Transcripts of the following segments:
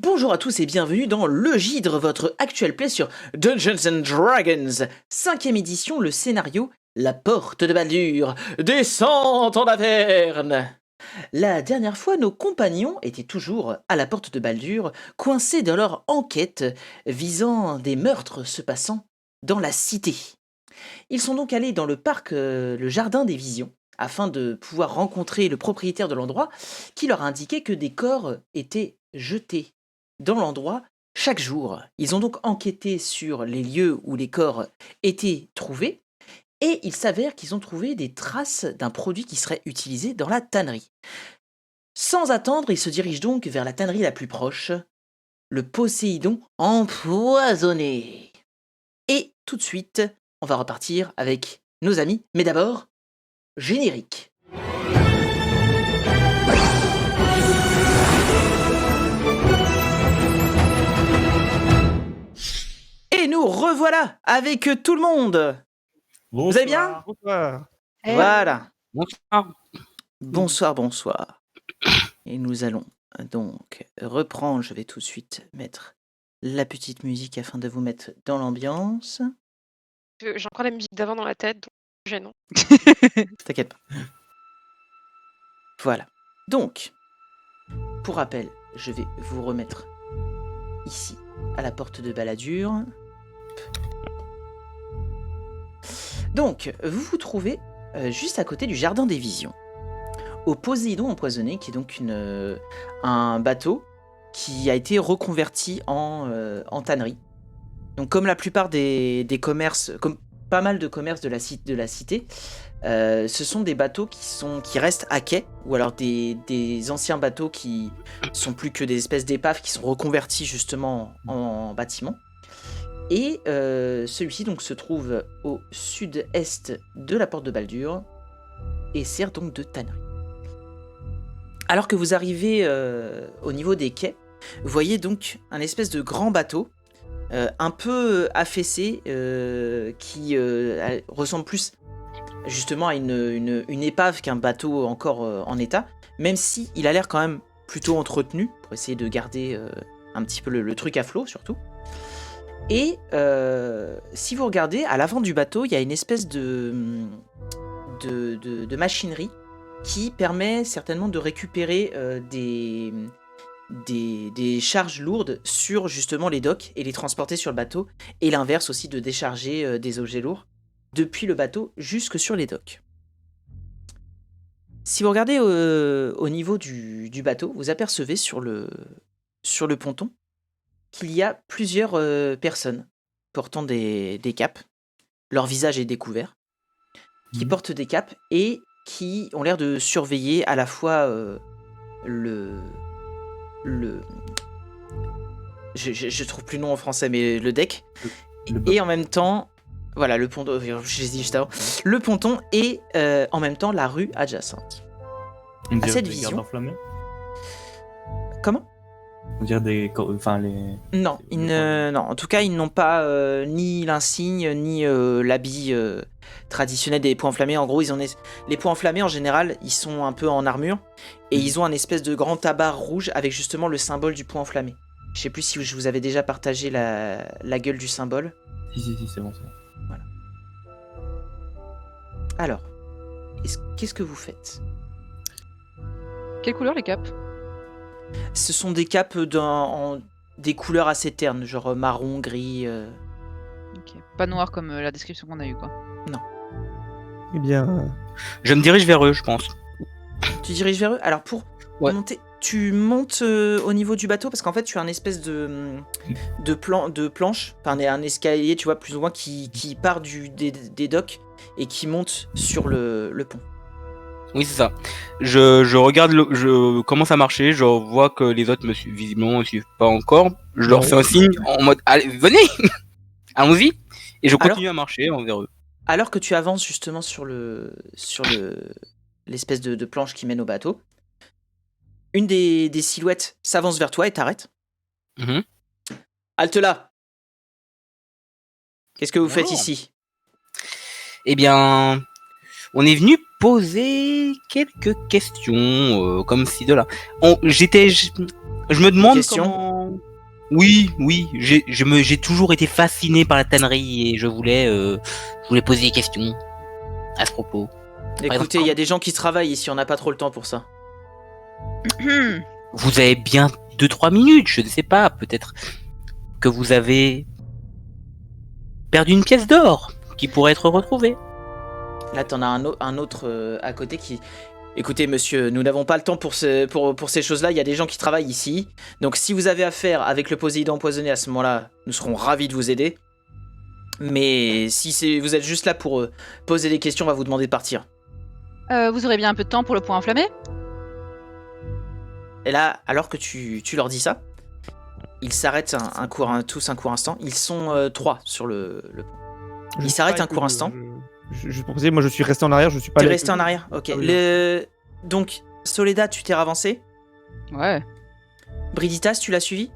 Bonjour à tous et bienvenue dans Le Gidre, votre actuel play sur Dungeons and Dragons. 5ème édition, le scénario La Porte de Baldur, descente en Averne. La dernière fois, nos compagnons étaient toujours à la Porte de Baldur, coincés dans leur enquête visant des meurtres se passant dans la cité. Ils sont donc allés dans le parc, le Jardin des Visions, afin de pouvoir rencontrer le propriétaire de l'endroit qui leur a indiqué que des corps étaient jetés dans l'endroit chaque jour. Ils ont donc enquêté sur les lieux où les corps étaient trouvés et il s'avère qu'ils ont trouvé des traces d'un produit qui serait utilisé dans la tannerie. Sans attendre, ils se dirigent donc vers la tannerie la plus proche, le Poséidon empoisonné. Et tout de suite, on va repartir avec nos amis, mais d'abord, générique. Et nous revoilà avec tout le monde. Bonsoir. Vous allez bien? Bonsoir. Voilà. Bonsoir. Bonsoir. Et nous allons donc reprendre. Je vais tout de suite mettre la petite musique afin de vous mettre dans l'ambiance. J'ai encore la musique d'avant dans la tête, donc gênant. T'inquiète pas. Voilà. Donc, pour rappel, je vais vous remettre ici, à la porte de Balladur. Donc, vous vous trouvez juste à côté du Jardin des Visions, au Poséidon empoisonné, qui est donc un bateau qui a été reconverti en tannerie. Donc, comme la plupart des commerces, comme pas mal de commerces de la cité, ce sont des bateaux qui restent à quai, ou alors des anciens bateaux qui sont plus que des espèces d'épaves qui sont reconvertis justement en bâtiments. Et celui-ci donc se trouve au sud-est de la porte de Baldur et sert donc de tannerie. Alors que vous arrivez au niveau des quais, vous voyez donc un espèce de grand bateau un peu affaissé qui ressemble plus justement à une épave qu'un bateau encore en état, même si il a l'air quand même plutôt entretenu pour essayer de garder un petit peu le truc à flot surtout. Et si vous regardez, à l'avant du bateau, il y a une espèce de machinerie qui permet certainement de récupérer des charges lourdes sur justement les docks et les transporter sur le bateau, et l'inverse aussi de décharger des objets lourds depuis le bateau jusque sur les docks. Si vous regardez au niveau du bateau, vous apercevez sur le ponton qu'il y a plusieurs personnes portant des capes. Leur visage est découvert, qui portent des capes et qui ont l'air de surveiller à la fois je trouve plus le nom en français, mais le deck, et en même temps, voilà, le ponton, je l'ai dit juste avant, le ponton et en même temps la rue adjacente. On dirait À cette des vision. gardes enflammés. Comment ? On dirait les. Non, non, en tout cas, ils n'ont pas ni l'insigne, ni l'habit traditionnel des points enflammés. En gros, les points enflammés, en général, ils sont un peu en armure, et ils ont un espèce de grand tabard rouge avec justement le symbole du point enflammé. Je sais plus si je vous avais déjà partagé la gueule du symbole. Si, c'est bon, ça. Voilà. Alors, qu'est-ce que vous faites ? Quelle couleur les capes? Ce sont des capes des couleurs assez ternes, genre marron, gris. Ok. Pas noir comme la description qu'on a eue, quoi. Eh bien, Je me dirige vers eux, je pense. Tu diriges vers eux. Alors pour monter, tu montes au niveau du bateau parce qu'en fait tu as un espèce de planche, enfin un escalier, tu vois, plus ou moins qui part des docks et qui monte sur le pont. Oui, c'est ça. Je regarde, je commence à marcher, je vois que les autres visiblement me suivent pas encore. Je leur fais un signe en mode allez, venez, allons-y, et je continue à marcher vers eux. Alors que tu avances justement sur l'espèce de planche qui mène au bateau, une des silhouettes s'avance vers toi et t'arrête. Halte là. Qu'est-ce que vous faites ici ? Eh bien, on est venu poser quelques questions, comme ci de là. Je me demande Oui, j'ai toujours été fasciné par la tannerie et je voulais poser des questions à ce propos. Écoutez, il y a des gens qui travaillent ici, on n'a pas trop le temps pour ça. Vous avez bien 2-3 minutes, je ne sais pas, peut-être que vous avez perdu une pièce d'or qui pourrait être retrouvée. Là, t'en as un autre à côté qui... Écoutez, monsieur, nous n'avons pas le temps pour ces choses-là. Il y a des gens qui travaillent ici. Donc, si vous avez affaire avec le Poséidon empoisonné à ce moment-là, nous serons ravis de vous aider. Mais si vous êtes juste là pour poser des questions, on va vous demander de partir. Vous aurez bien un peu de temps pour le point enflammé? Et là, alors que tu leur dis ça, ils s'arrêtent tous un court instant. Ils sont 3 sur le pont. Ils s'arrêtent un court instant. Juste pour préciser, moi je suis resté en arrière, je suis pas T'es allé- resté en arrière. Ok. Ah oui. Donc, Soledad, tu t'es ravancé. Ouais. Briditas, tu l'as suivi.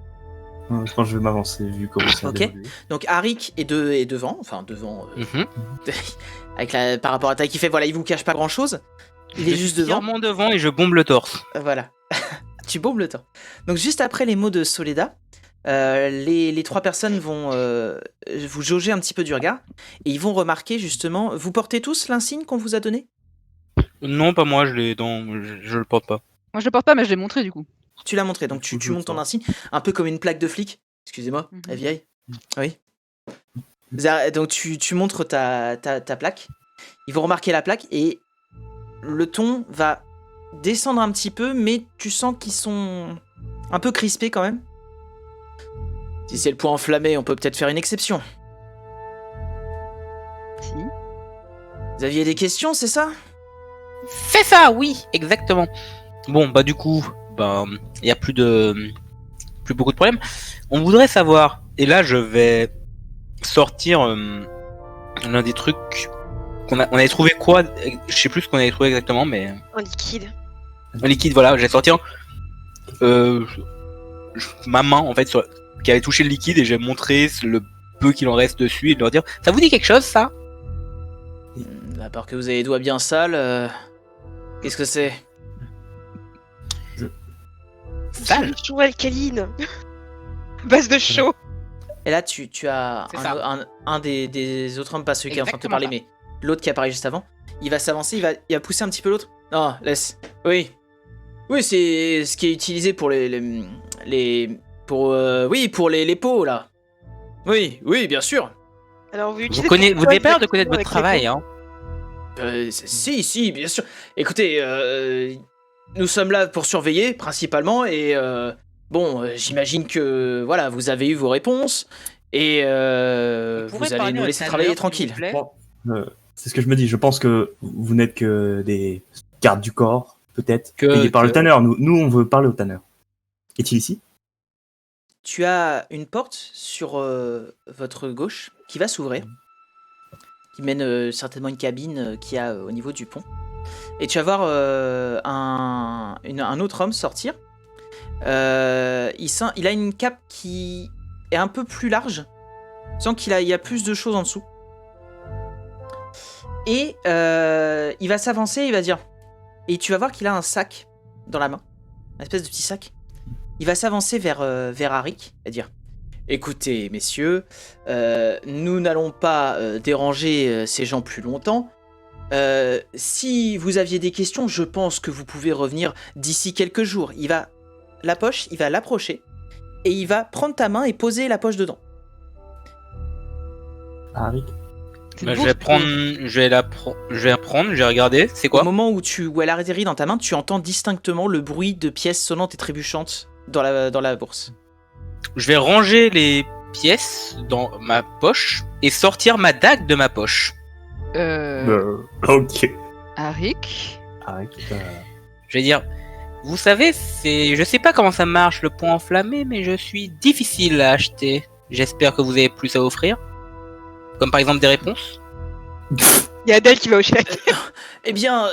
Je pense que je vais m'avancer vu comment ça a Ok. évolué. Donc, Arik est devant. Enfin, devant. Mhm. Par rapport à ta qui fait, voilà, il vous cache pas grand-chose. Il est juste devant. Fièrement devant et je bombe le torse. Voilà. Tu bombes le temps. Donc, juste après les mots de Soledad, les 3 personnes vont vous jauger un petit peu du regard. Et ils vont remarquer, justement... Vous portez tous l'insigne qu'on vous a donné? Non, pas moi, je le porte pas. Moi je le porte pas, mais je l'ai montré du coup. Tu l'as montré, donc tu montes ton insigne, un peu comme une plaque de flic. Excusez-moi, Mhm. la vieille. Oui. Donc tu montres ta plaque. Ils vont remarquer la plaque et le ton va descendre un petit peu, mais tu sens qu'ils sont un peu crispés quand même. Si c'est le point enflammé, on peut peut-être faire une exception. Si. Vous aviez des questions, c'est ça? C'est ça, oui, exactement. Bon, bah du coup, il y a plus beaucoup de problèmes. On voudrait savoir, et là je vais sortir l'un des trucs on avait trouvé quoi, je sais plus ce qu'on avait trouvé exactement, mais Un liquide. un liquide, voilà, j'ai sorti ma main en fait qui avait touché le liquide et j'ai montré le peu qu'il en reste dessus et de leur dire, ça vous dit quelque chose ça? À part que vous avez les doigts bien sales, qu'est-ce que c'est? Sale. Solution alcaline. Base de chaud. Et là, tu as C'est ça. un des autres hommes, pas celui qui est en train de te Exactement parler, mais l'autre qui apparaît juste avant. Il va s'avancer, il va pousser un petit peu l'autre. Non, laisse. Oui. Oui, c'est ce qui est utilisé pour pour les pots, là. Oui, bien sûr. Alors vous Vous utilisez n'avez pas l'air de exactement connaître votre avec les travail, pots. hein. Si, bien sûr. Écoutez, nous sommes là pour surveiller, principalement, et j'imagine que, voilà, vous avez eu vos réponses, et vous allez nous laisser travailler tranquille. C'est ce que je me dis. Je pense que vous n'êtes que des gardes du corps, peut-être, Que- payés par le que- tanneur. Nous, on veut parler au tanneur. Est-il ici? Tu as une porte sur votre gauche qui va s'ouvrir, qui mène certainement une cabine qu'il y a au niveau du pont. Et tu vas voir un autre homme sortir. Il a une cape qui est un peu plus large. Tu sens qu'il y a plus de choses en dessous. Et il va s'avancer, il va dire... Et tu vas voir qu'il a un sac dans la main. Une espèce de petit sac. Il va s'avancer vers Arik et dire: écoutez, messieurs, nous n'allons pas déranger ces gens plus longtemps. Si vous aviez des questions, je pense que vous pouvez revenir d'ici quelques jours. Il va l'approcher et il va prendre ta main et poser la poche dedans. Harry. C'est Bah, beau, je vais ce prendre, truc. je vais la prendre, je vais regarder. C'est Au quoi? moment où elle atterrit dans ta main, tu entends distinctement le bruit de pièces sonnantes et trébuchantes dans la bourse. Je vais ranger les pièces dans ma poche et sortir ma dague de ma poche. Ok. Arik. Harry. Je vais dire, vous savez, je sais pas comment ça marche le point enflammé, mais je suis difficile à acheter. J'espère que vous avez plus à offrir. Comme par exemple des réponses. Il y a Adèle qui va au chèque. Eh bien,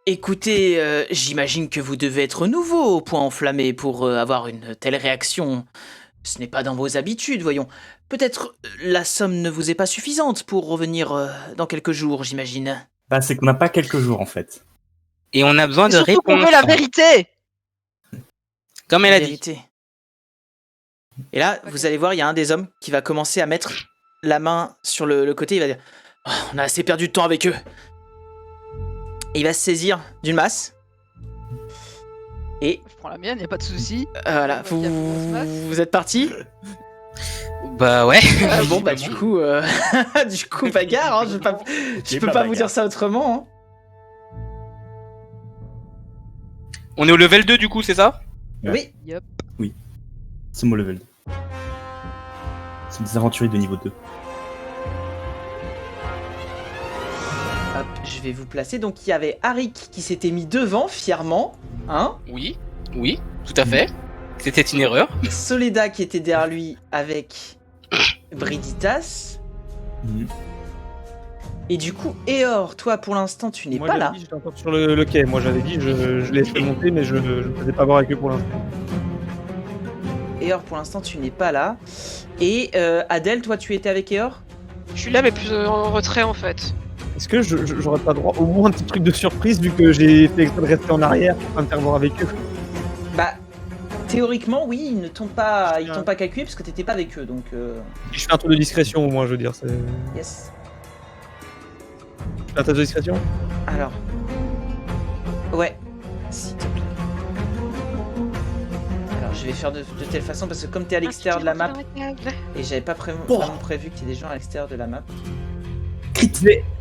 écoutez, j'imagine que vous devez être nouveau au point enflammé pour avoir une telle réaction. Ce n'est pas dans vos habitudes, voyons. Peut-être la somme ne vous est pas suffisante pour revenir dans quelques jours, j'imagine. Bah, c'est qu'on n'a pas quelques jours en fait. Et on a besoin de Surtout qu'on réponses. veut la vérité. Comme elle La a dit. vérité. Et là, Ok. vous allez voir, il y a un des hommes qui va commencer à mettre la main sur le côté. Il va dire oh, on a assez perdu de temps avec eux. Et il va se saisir d'une masse. Et Je prends la mienne, y a pas de souci. voilà, Je vois qu'il y a une grosse masse. vous êtes partis. Bah ouais. Bon, bah du coup, bagarre, hein, je peux pas vous dire ça autrement. Hein. On est au level 2 du coup, c'est ça? Ouais. Oui, Yup. C'est mon level 2. C'est des aventuriers de niveau 2. hop, je vais vous placer. Donc il y avait Arik qui s'était mis devant fièrement, hein. Oui, oui, tout à fait. C'était une erreur. Soleda qui était derrière lui avec Briditas. Mhm. Et du coup, Eor, toi pour l'instant tu n'es Moi, pas j'avais là. dit, j'étais encore sur le quai. Moi, j'avais dit, je l'ai fait monter, mais je ne faisais pas voir avec eux pour l'instant. Eor pour l'instant tu n'es pas là. Et Adèle, toi tu étais avec Eor? Je suis là, mais plus en retrait en fait. Est-ce que j'aurais pas droit au moins un petit truc de surprise vu que j'ai fait exprès de rester en arrière pour pas me faire voir avec eux? Bah, théoriquement, oui, ils t'ont pas calculé parce que t'étais pas avec eux, donc Je fais un tour de discrétion au moins, je veux dire. yes. Je fais un tour de discrétion? Alors, ouais, s'il te plaît. Alors, je vais faire de telle façon parce que comme t'es à l'extérieur de la map et j'avais pas vraiment prévu qu'il y ait des gens à l'extérieur de la map,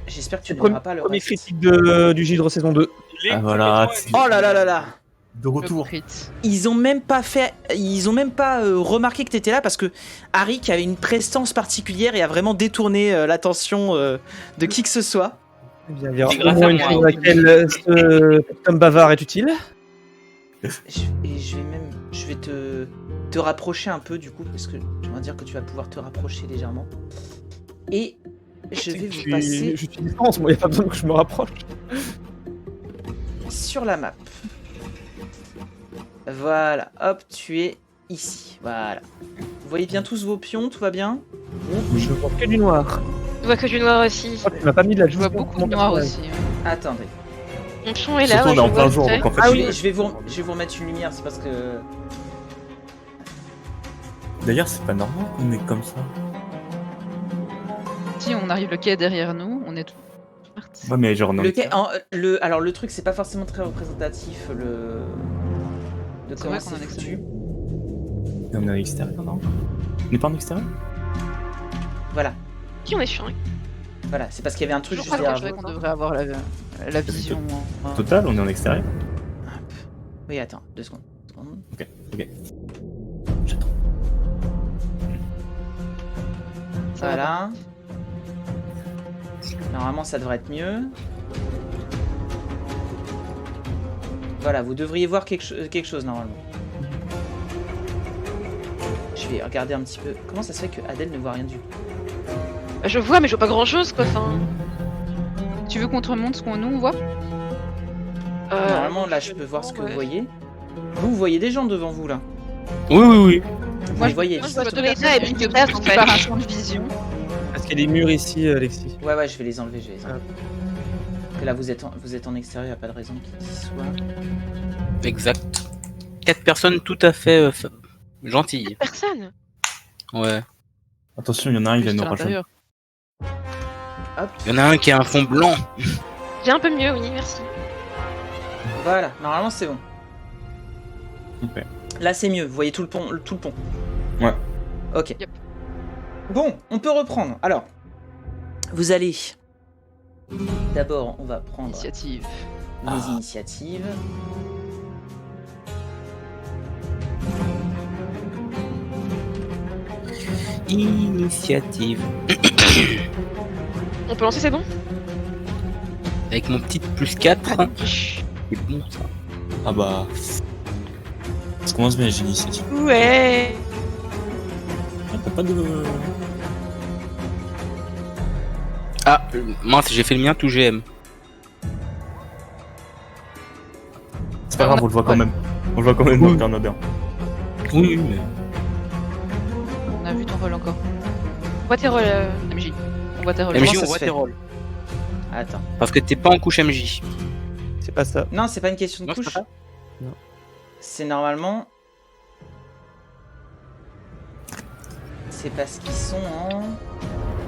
j'espère que tu n'auras pas le Premier reste. critique du Gidre saison 2. Ah voilà, Oh là là là là. de retour. Le crit. Ils ont même pas remarqué que t'étais là parce que Arik avait une prestance particulière et a vraiment détourné l'attention de qui que ce soit. Eh bien, il y a C'est au grâce moins à une moi. chose à laquelle ce petit homme bavard est utile. Je vais te rapprocher un peu du coup parce que je vais dire que tu vas pouvoir te rapprocher légèrement. Et je vais vous passer Je suis distance, moi, il n'y a pas besoin que je me rapproche. sur la map. Voilà, hop, tu es ici. Voilà. Vous voyez bien tous vos pions, tout va bien? Je vois que du noir. Je vois que du noir aussi. Oh, tu m'as pas mis de la Je vois beaucoup de noir aussi. Attendez. Mon son est là. Surtout on ouais, est je en vois plein le jour, trait. donc en fait. Ah oui, je vais vous remettre une lumière, c'est parce que... D'ailleurs, c'est pas normal qu'on est comme ça. Si on arrive le quai derrière nous, on est tout parti. Ouais, mais genre, non. Alors le truc, c'est pas forcément très représentatif, de C'est comment vrai qu'on c'est en est foutu. On est à l'extérieur, non? On n'est pas en extérieur? Voilà, Qui on est sur un voilà, c'est parce qu'il y avait un truc Toujours juste pas derrière C'est vrai vous. qu'on devrait avoir la vision. Total, on est en extérieur. Oui, attends, 2 secondes. Ok. J'attends. Ça va Voilà. Normalement, ça devrait être mieux. Voilà, vous devriez voir quelque chose normalement. Je vais regarder un petit peu. Comment ça se fait que Adèle ne voit rien du tout? Bah, je vois, mais je vois pas grand chose quoi. Enfin, Tu veux qu'on te remonte ce qu'on nous voit? Normalement, là, je peux voir ce que vous voyez. Vous voyez des gens devant vous là. Oui, oui, oui. Vous les voyez. moi, je vois vois deux tous les personnes traits et qui puis me que passe en disent par un fait. champ de vision. Parce qu'il y a des murs ici, Alexis. Ouais, ouais, je vais les enlever, Parce que là, vous êtes en extérieur, y a pas de raison qu'ils y soient. Exact. 4 personnes tout à fait gentilles. Personne. Ouais. Attention, il y en a un, il vient Juste nous à rejoindre. l'intérieur. Hop, Il y en a un qui a un fond blanc. J'ai un peu mieux, oui, merci. voilà, normalement, c'est bon. Ok. Là, c'est mieux, vous voyez tout le pont. Ouais. Ok. Yep. Bon, on peut reprendre. Alors, vous allez... D'abord, on va prendre Initiative. les initiatives. Initiative. On peut lancer, c'est bon? Avec mon petit plus 4. C'est bon ça. Ah bah. Ça commence bien, j'ai l'initiative. Ouais. Ah, t'as pas de. Ah, mince, j'ai fait le mien tout GM. C'est pas grave, on le voit quand même. On le voit quand même dans le Canada. Oui, mais... On a vu ton rôle encore. On voit tes rôles. MJ. On voit tes rôles. MJ, ça on se voit fait tes rôles. Attends. Parce que t'es pas en couche MJ. C'est pas ça. Non, c'est pas une question de Non, c'est couche. pas ça Non. C'est normalement... C'est parce qu'ils sont en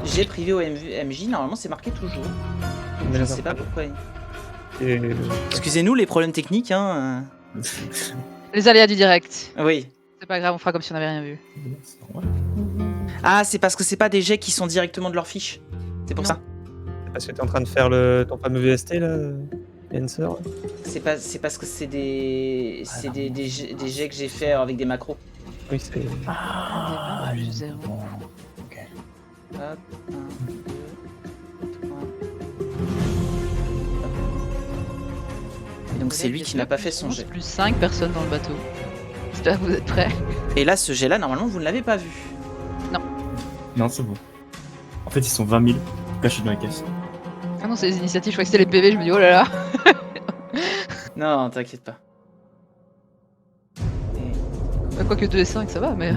jet privé au MJ. Normalement, c'est marqué toujours. Je ne sais pas pourquoi. Et... Excusez-nous les problèmes techniques. Hein. Les aléas du direct. Oui. C'est pas grave, on fera comme si on avait rien vu. Ah, c'est parce que c'est pas des jets qui sont directement de leur fiche. C'est pour Non. ça. Parce que t'es en train de faire ton fameux VST là, Yancer. C'est parce que c'est des jets que j'ai fait avec des macros. Oui, c'est. Ah, plus 0. Ok. Hop, 1, 2, 3. Et donc c'est lui qui n'a pas fait son jet. Plus 5 personnes dans le bateau. J'espère que vous êtes prêts. Et là, ce jet-là, normalement, vous ne l'avez pas vu. Non, c'est bon. En fait, ils sont 20 000 cachés dans la caisse. Ah non, c'est les initiatives, je crois que c'était les PV, je me dis oh là là. Non, t'inquiète pas. Bah, quoique 2 et 5, ça va, mais.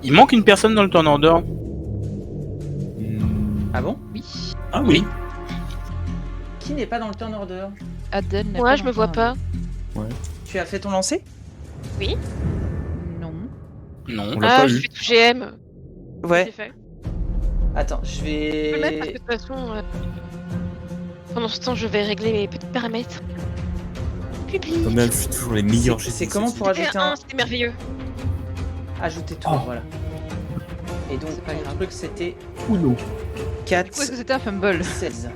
Il manque une personne dans le turn order. Ah bon? Oui. Ah oui. Qui n'est pas dans le turn order? Adèle n'est Moi, pas je dans me vois le pas. Tu as fait ton lancer? Non. Non. On l'a Ah, pas je eu. fais tout GM. Ouais. C'est fait. Attends, je Je peux le mettre parce que vais... de toute façon, pendant ce temps, je vais régler mes petits paramètres. Public. Quand même, je suis toujours les meilleurs jets. C'est comment pour ajouter un... C'était merveilleux. Ajouter tout, Oh. voilà. Et donc, C'est pas ton grave. truc, c'était Uno. 4, Du coup, est-ce que c'était un fumble? 16.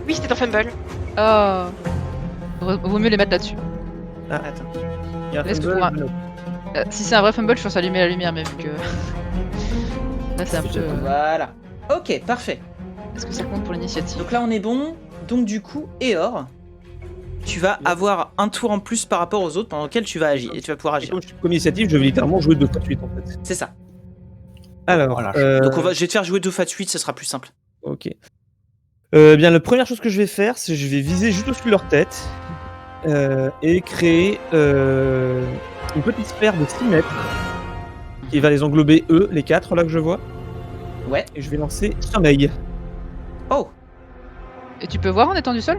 Oui, c'était un fumble. Oh. Vaut mieux les mettre là-dessus. Attends. Il y a un Est-ce que fumble, pour un- non. Si c'est un vrai fumble, je pense allumer la lumière, mais vu que. Là, c'est un peu. Voilà. Ok, parfait. Est-ce que ça compte pour l'initiative? Donc là, on est bon. Donc du coup, Eor, tu vas avoir un tour en plus par rapport aux autres pendant lequel tu vas agir et tu vas pouvoir Et agir. comme je suis comme initiative, je vais littéralement jouer 2 fois de suite en fait. C'est ça. Alors, Voilà. Donc je vais te faire jouer 2 fois de suite, ce sera plus simple. Ok. Bien, la première chose que je vais faire, c'est que je vais viser juste au-dessus de leur tête et créer une petite sphère de 6 mètres qui va les englober eux, les 4 là que je vois. Ouais. Et je vais lancer sommeil. Oh. Et tu peux voir en étant du sol?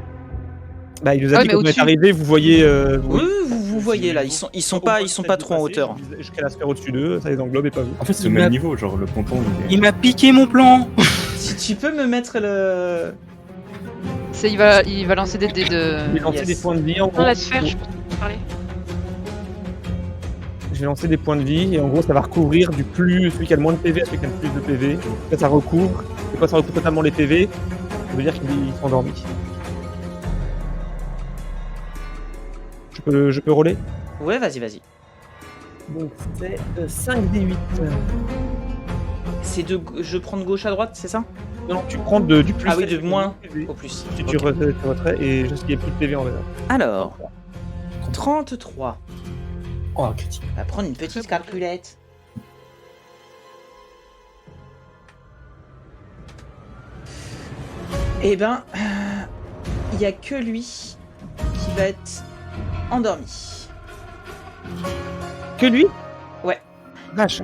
Bah, il nous a Ouais, dit mais quand on est au-dessus. arrivé, vous voyez. Oui, vous voyez là, ils sont pas trop en hauteur. Je crée la sphère au-dessus d'eux, ça les englobe et pas vous. En fait, c'est au même niveau, genre le ponton. Il m'a piqué mon plan. Si tu peux me mettre le... Il va lancer des dés Je vais de. lancer Yes. des points de vie en Dans gros. la sphère, je pense parler. Je vais lancer des points de vie et en gros ça va recouvrir du plus celui qui a le moins de PV à celui qui a le plus de PV. Là ça recouvre. Et quand ça recouvre totalement les PV, ça veut dire qu'ils sont endormis. Je peux rouler. Ouais, vas-y. Donc c'est 5d8. C'est de... Je prends de gauche à droite, c'est ça? Non, tu prends du plus. Ah oui, de celui qui a moins le plus de PV. au plus. Tu Ok. retrais et juste qu'il y ait plus de PV en réserve. Alors, 33. Oh, critique. On va prendre une petite calculette. Eh ben, il y a que lui qui va être endormi. Que lui? Ouais. Vache.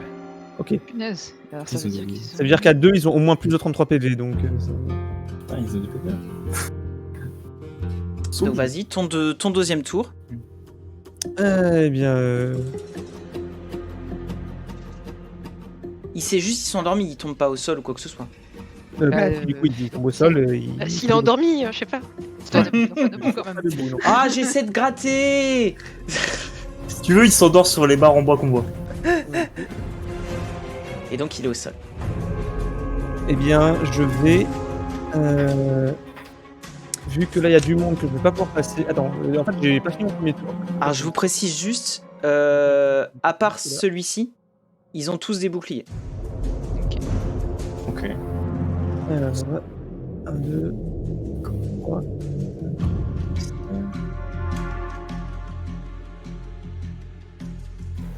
Ok. Punaise. Alors, ça Ils veut sont dire des- qu'ils sont- Ça veut dire qu'à 2 ils ont au moins plus de 33 PV donc. Ah, ils ont du PV. Donc vas-y, ton deuxième tour. Eh bien. Il sait juste qu'ils sont endormis, ils tombent pas au sol ou quoi que ce soit. Du coup il tombe au sol. S'il est endormi, je sais pas. Toi, t'es pas debout quand même. Ah, j'essaie de gratter. Si tu veux, il s'endort sur les barres en bois qu'on voit. Et donc il est au sol. Eh bien, je vais. Vu que là il y a du monde que je vais pas pouvoir passer. Attends, en fait j'ai pas fini mon premier tour. Alors je vous précise juste, à part celui-ci, ils ont tous des boucliers. Ok. Alors, 1, 2, 3.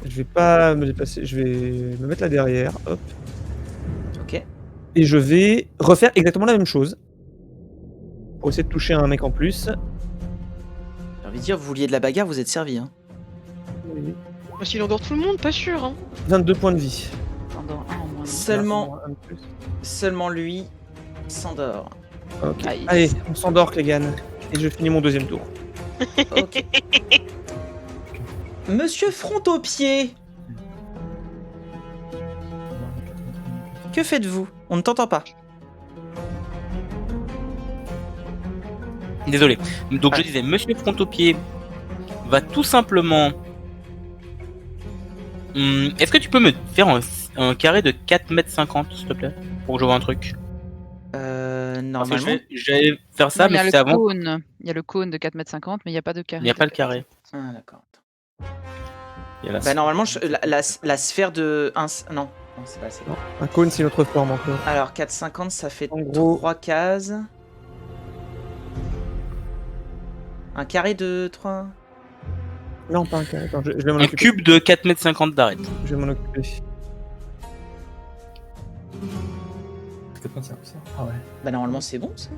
Je vais pas me déplacer, je vais me mettre là derrière, hop. Ok. Et je vais refaire exactement la même chose. Pour essayer de toucher un mec en plus. J'ai envie de dire, vous vouliez de la bagarre, vous êtes servi. Hein. S'il endort tout le monde, pas sûr. Hein. 22 points de vie. Pendant un en moins. Seulement, Un de plus. seulement lui s'endort. Ok. Aïe. Allez, on s'endort, Clegane. Et je finis mon deuxième tour. Ok. Monsieur Front au pied, Que faites-vous? On ne t'entend pas. Désolé. Donc Ah. je disais, Monsieur Frontopied va tout simplement... Est-ce que tu peux me faire un carré de 4,50 m, s'il te plaît? Pour que je vois un truc. Parce que Normalement. j'allais faire ça, Non, il y a mais le c'est avant. cône. Il y a le cône de 4,50 m, mais il n'y a pas de carré. Il n'y a pas le carré. Ah, d'accord. Il y a la- Bah, normalement, la sphère de. Non, c'est pas assez. Non, un cône, c'est une autre forme encore. Alors, 4,50, ça fait En gros- 3 cases. Un carré de 3. Non, pas un carré. Attends, je vais m'en Un occuper. cube de 4,50 m d'arête. Je vais m'en occuper. C'est pas ça. Ah ouais. Bah, normalement, c'est bon, ça.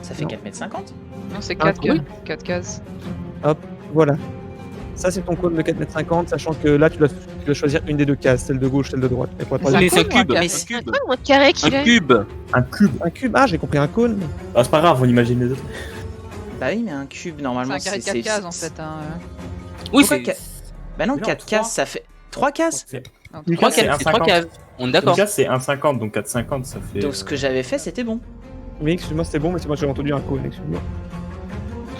Ça fait Non. 4,50 m. Non, c'est Ah, 4 oui. cases. Voilà. Ça, c'est ton cône de 4,50 m, sachant que là, tu dois choisir une des deux cases, celle de gauche, celle de droite. Et pour être C'est Mais un c'est un cône ou un cube. carré? Mais C'est quoi le carré qu'il Un est? cube. Un cube. un cube, ah, j'ai compris un cône. Ah, c'est pas grave, on imagine les autres. Bah oui, mais un cube, C'est normalement, un carré de 4 cases en fait. Hein. Oui, Pourquoi c'est Bah non, Mais non, 4 trois. cases, ça fait. 3 cases? C'est Non, Une trois c'est cases. C'est 3 1,50. cases. On est Une d'accord. case, c'est 1,50, donc 4,50, ça fait. Donc, ce que j'avais fait, c'était bon. Oui, excuse-moi, c'était bon, mais c'est moi j'ai entendu un cône, excuse-moi.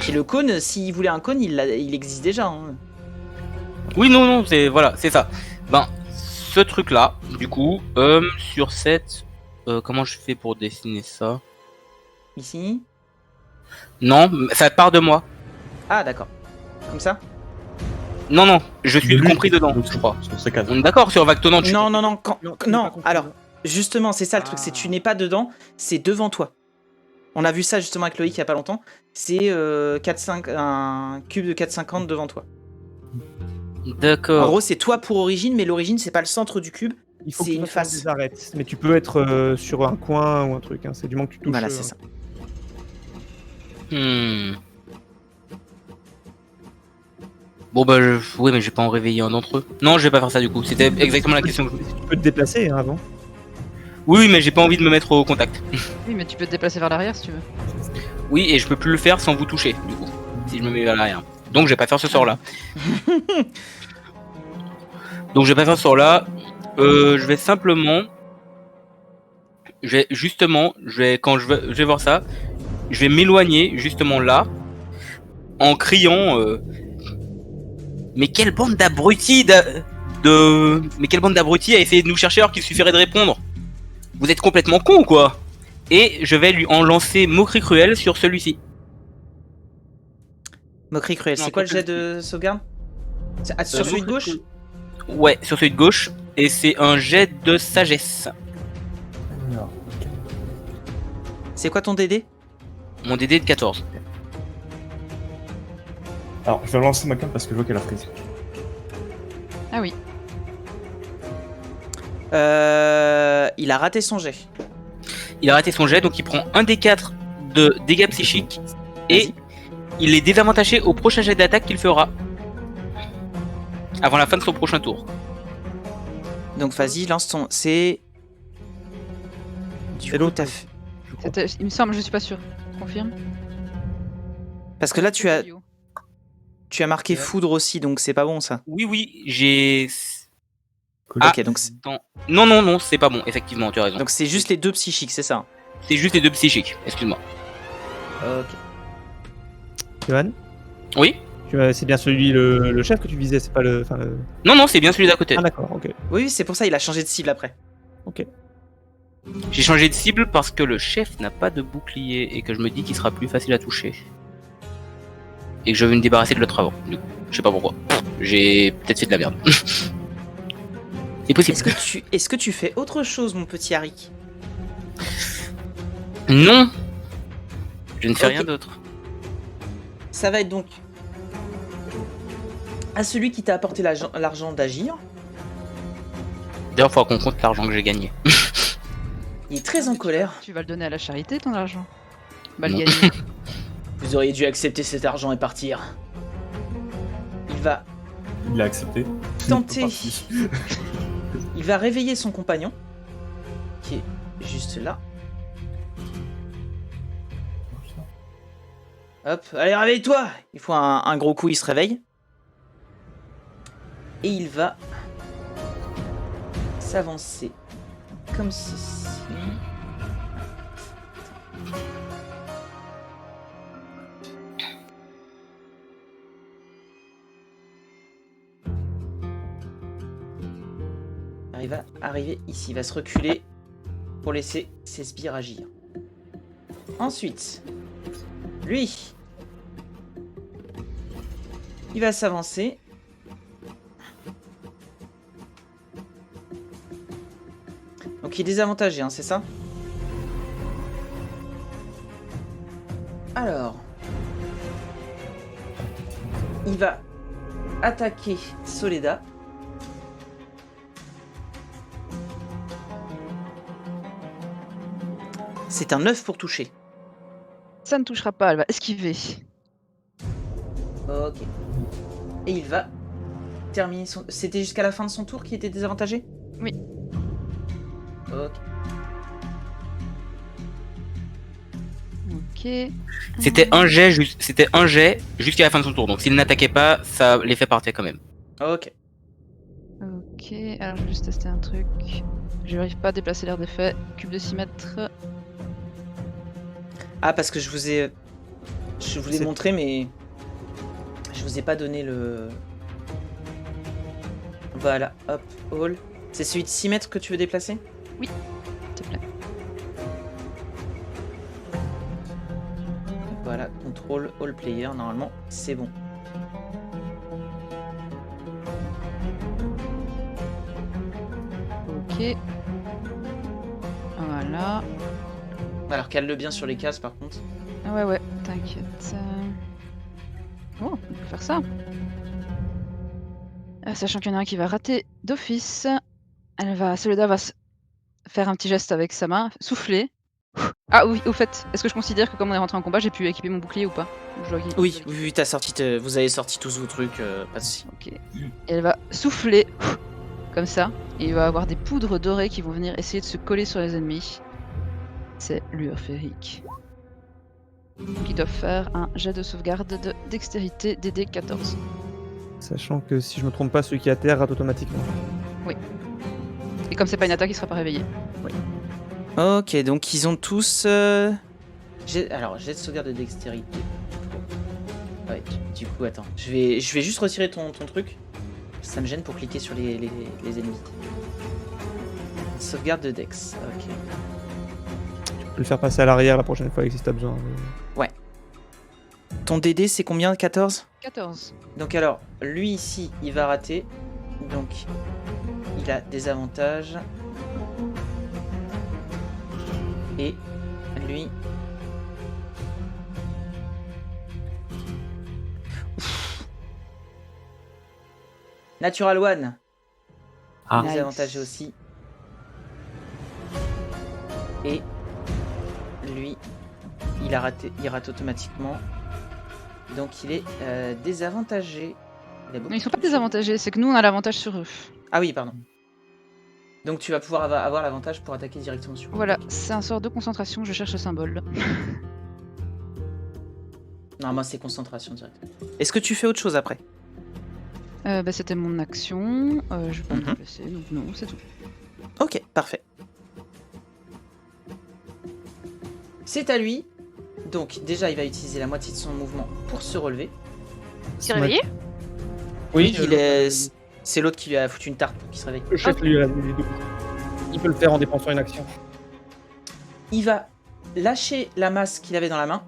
Et le cône, s'il voulait un cône, il existe déjà. Hein. Oui, non, c'est voilà, c'est ça. Ben, ce truc-là, du coup, sur cette, comment je fais pour dessiner ça? Ici. Non, ça part de moi. Ah, d'accord. Comme ça? Non, je suis Lui, compris dedans, donc, je crois. Sur ces cases. On est d'accord sur Vactonant. Non, non. Non, tu n'es pas Non, compris, alors, non. justement, c'est ça le truc, c'est tu n'es pas dedans, c'est devant toi. On a vu ça justement avec Loïc il y a pas longtemps. C'est un cube de 4,50 devant toi. En D'accord. gros, c'est toi pour origine, mais l'origine, c'est pas le centre du cube. Il faut C'est que tu une fasses face. des arêtes. Mais tu peux être sur un coin ou un truc, hein. C'est du moment que tu touches. Voilà, c'est ça. Bon bah, oui, mais je vais pas en réveiller un d'entre eux. Non, je vais pas faire ça du coup. C'était exactement la question que je voulais. Tu peux te déplacer hein, avant. Oui, mais j'ai pas envie de me mettre au contact. Oui, mais tu peux te déplacer vers l'arrière si tu veux. Oui, et je peux plus le faire sans vous toucher, du coup. Si je me mets vers l'arrière. Donc je vais pas faire ce sort-là. Donc je vais pas faire ce sort-là. Je vais simplement... quand je vais voir ça, je vais m'éloigner justement là, en criant... Mais quelle bande d'abrutis Mais quelle bande d'abrutis a essayé de nous chercher alors qu'il suffirait de répondre? Vous êtes complètement con ou quoi? Et je vais lui en lancer moquerie cruelle sur celui-ci. Moquerie cruelle, Non, c'est quoi le quoi jet de sauvegarde? Sur celui de gauche? Ouais, sur celui de gauche. Et c'est un jet de sagesse. Alors, ok. C'est quoi ton DD? Mon DD de 14. Alors, je vais lancer ma carte parce que je vois qu'elle a prise. Ah oui. Il a raté son jet. Il a raté son jet, donc il prend un des 4 de dégâts psychiques. Et Vas-y. il est désavantagé au prochain jet d'attaque qu'il fera. Avant la fin de son prochain tour. Donc vas-y, lance ton. C'est. Du Et coup, l'autre, t'as fait. je crois. Il me semble, je suis pas sûr. Confirme. Parce que là, tu as marqué foudre aussi, donc c'est pas bon ça. Oui, j'ai... Ok, donc Non, c'est pas bon, effectivement, tu as raison. donc c'est juste les deux psychiques, c'est ça. C'est juste les 2 psychiques, excuse-moi. Ok. Johan, Oui? c'est bien celui, le chef que tu visais, c'est pas le. Enfin, le... Non, c'est bien celui d'à côté. Ah d'accord, ok. Oui, c'est pour ça il a changé de cible après. J'ai changé de cible parce que le chef n'a pas de bouclier et que je me dis qu'il sera plus facile à toucher. Et que je veux me débarrasser de l'autre avant, du coup. Je sais pas pourquoi. J'ai peut-être fait de la merde. C'est possible. Est-ce que tu fais autre chose, mon petit Harry? Non! Je ne fais Ok. rien d'autre. Ça va être donc à celui qui t'a apporté l'argent d'agir. D'ailleurs, il faudra qu'on compte l'argent que j'ai gagné. Il est très en colère. Tu vas le donner à la charité, ton argent. Bah, le Non. gagner. Vous auriez dû accepter cet argent et partir. Il va Il a accepté. tenter. Il est parti. Il va réveiller son compagnon, qui est juste là. Hop, allez, réveille-toi! Il faut un gros coup, il se réveille. Et il va s'avancer comme ceci. Il va arriver ici, il va se reculer pour laisser ses sbires agir. Ensuite, lui, il va s'avancer. Donc il est désavantagé, hein, c'est ça? Alors, il va attaquer Soledad. C'est un 9 pour toucher. Ça ne touchera pas, elle va esquiver. Ok. Et il va terminer son... C'était jusqu'à la fin de son tour qui était désavantagé? Oui. Ok. Ok. C'était un jet jusqu'à la fin de son tour. Donc s'il n'attaquait pas, ça l'effet partait quand même. Ok. Ok, alors je vais juste tester un truc. Je n'arrive pas à déplacer l'air d'effet. Cube de 6 mètres. Ah, parce que je vous ai montré, mais je vous ai pas donné le... Voilà, hop, all. C'est celui de 6 mètres que tu veux déplacer? S'il te plaît. Voilà, contrôle, all player, normalement, c'est bon. Ok. Voilà. Alors, cale-le bien sur les cases, par contre. Ah ouais, t'inquiète. Oh, on peut faire ça. Sachant qu'il y en a un qui va rater d'office. Soledad va faire un petit geste avec sa main, souffler. Ah oui, au fait, est-ce que je considère que comme on est rentré en combat, j'ai pu équiper mon bouclier ou pas? Oui, t'as sorti, vous avez sorti tous vos trucs, pas de soucis. Ok. Et elle va souffler comme ça, et il va avoir des poudres dorées qui vont venir essayer de se coller sur les ennemis. C'est lueur féerique. Donc ils doivent faire un jet de sauvegarde de dextérité DD 14. Sachant que si je me trompe pas, celui qui est à terre rate automatiquement. Et comme c'est pas une attaque, il sera pas réveillé. Ok, donc ils ont tous... Alors, jet de sauvegarde de dextérité. Ouais, du coup, attends. Je vais juste retirer ton truc. Ça me gêne pour cliquer sur les ennemis. Sauvegarde de dex, ok. Tu peux le faire passer à l'arrière la prochaine fois si t'as besoin. Ton DD, c'est combien? 14? 14. Donc alors, lui ici, il va rater. Donc, il a des avantages. Et lui... Ouf. Natural One. Ah. Désavantagé aussi. Et lui, il rate automatiquement. Donc il est désavantagé. Il a beaucoup Non, ils sont pas touché. désavantagés, c'est que nous on a l'avantage sur eux. Ah oui, pardon. Donc tu vas pouvoir avoir l'avantage pour attaquer directement sur eux. Voilà, c'est un sort de concentration, je cherche le symbole. Non, moi c'est concentration directe. Est-ce que tu fais autre chose après? C'était mon action, je vais pas me Mhm. déplacer, donc non, c'est tout. Ok, parfait. C'est à lui. Donc déjà il va utiliser la moitié de son mouvement pour se relever. T'es réveillé? Oui, C'est l'autre qui lui a foutu une tarte pour qu'il se réveille. le chef lui a dit il peut le faire en dépensant une action. Il va lâcher la masse qu'il avait dans la main.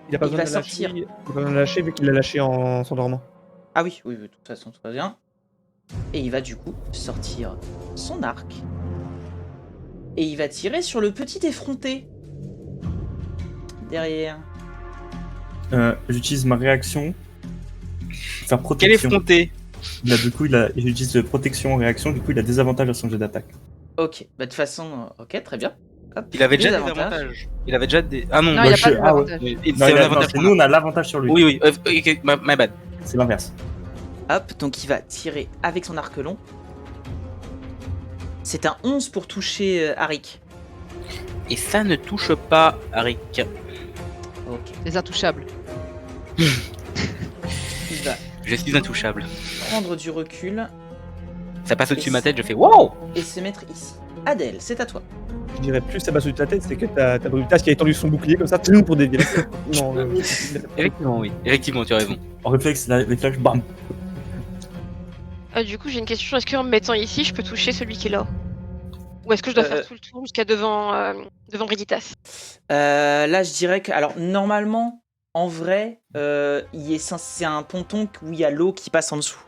Il a pas Il besoin va de la lâcher. sortir. Il a pas besoin de la lâcher vu qu'il l'a lâché en s'endormant. Ah oui, de toute façon tout va bien. Et il va du coup sortir son arc. Et il va tirer sur le petit effronté. Derrière. J'utilise ma réaction. Faire Quel protection. effronté. J'utilise protection en réaction, du coup il a des avantages à son jet d'attaque. Ok, bah de toute façon, ok, très bien. Hop, Il avait déjà des avantages. avantages. Il avait déjà des... Ah non, Non, bah, il a je- pas ah ouais. d'avantage. c'est Non, un non, avantage c'est pour nous moi. on a l'avantage sur lui. Oui, oui, ok, my bad. C'est l'inverse. Hop, donc il va tirer avec son arc long. C'est un 11 pour toucher Arik. Et ça ne touche pas Arik. Ok, Les intouchables. il va Je suis intouchable. prendre du recul. Ça passe au-dessus de ma tête, je fais wow. et se mettre ici. Adèle, c'est à toi. Je dirais plus ça passe au-dessus de ta tête, c'est que t'as Brutas qui a étendu son bouclier comme ça, tout pour dévier. Non, Effectivement, oui. Effectivement, tu as raison. En réflexe, les flashs, bam. Du coup, j'ai une question. Est-ce qu'en me mettant ici, je peux toucher celui qui est là? Ou est-ce que je dois faire tout le tour jusqu'à devant Brigitas? Là, je dirais que, alors normalement, en vrai, c'est un ponton où il y a l'eau qui passe en dessous.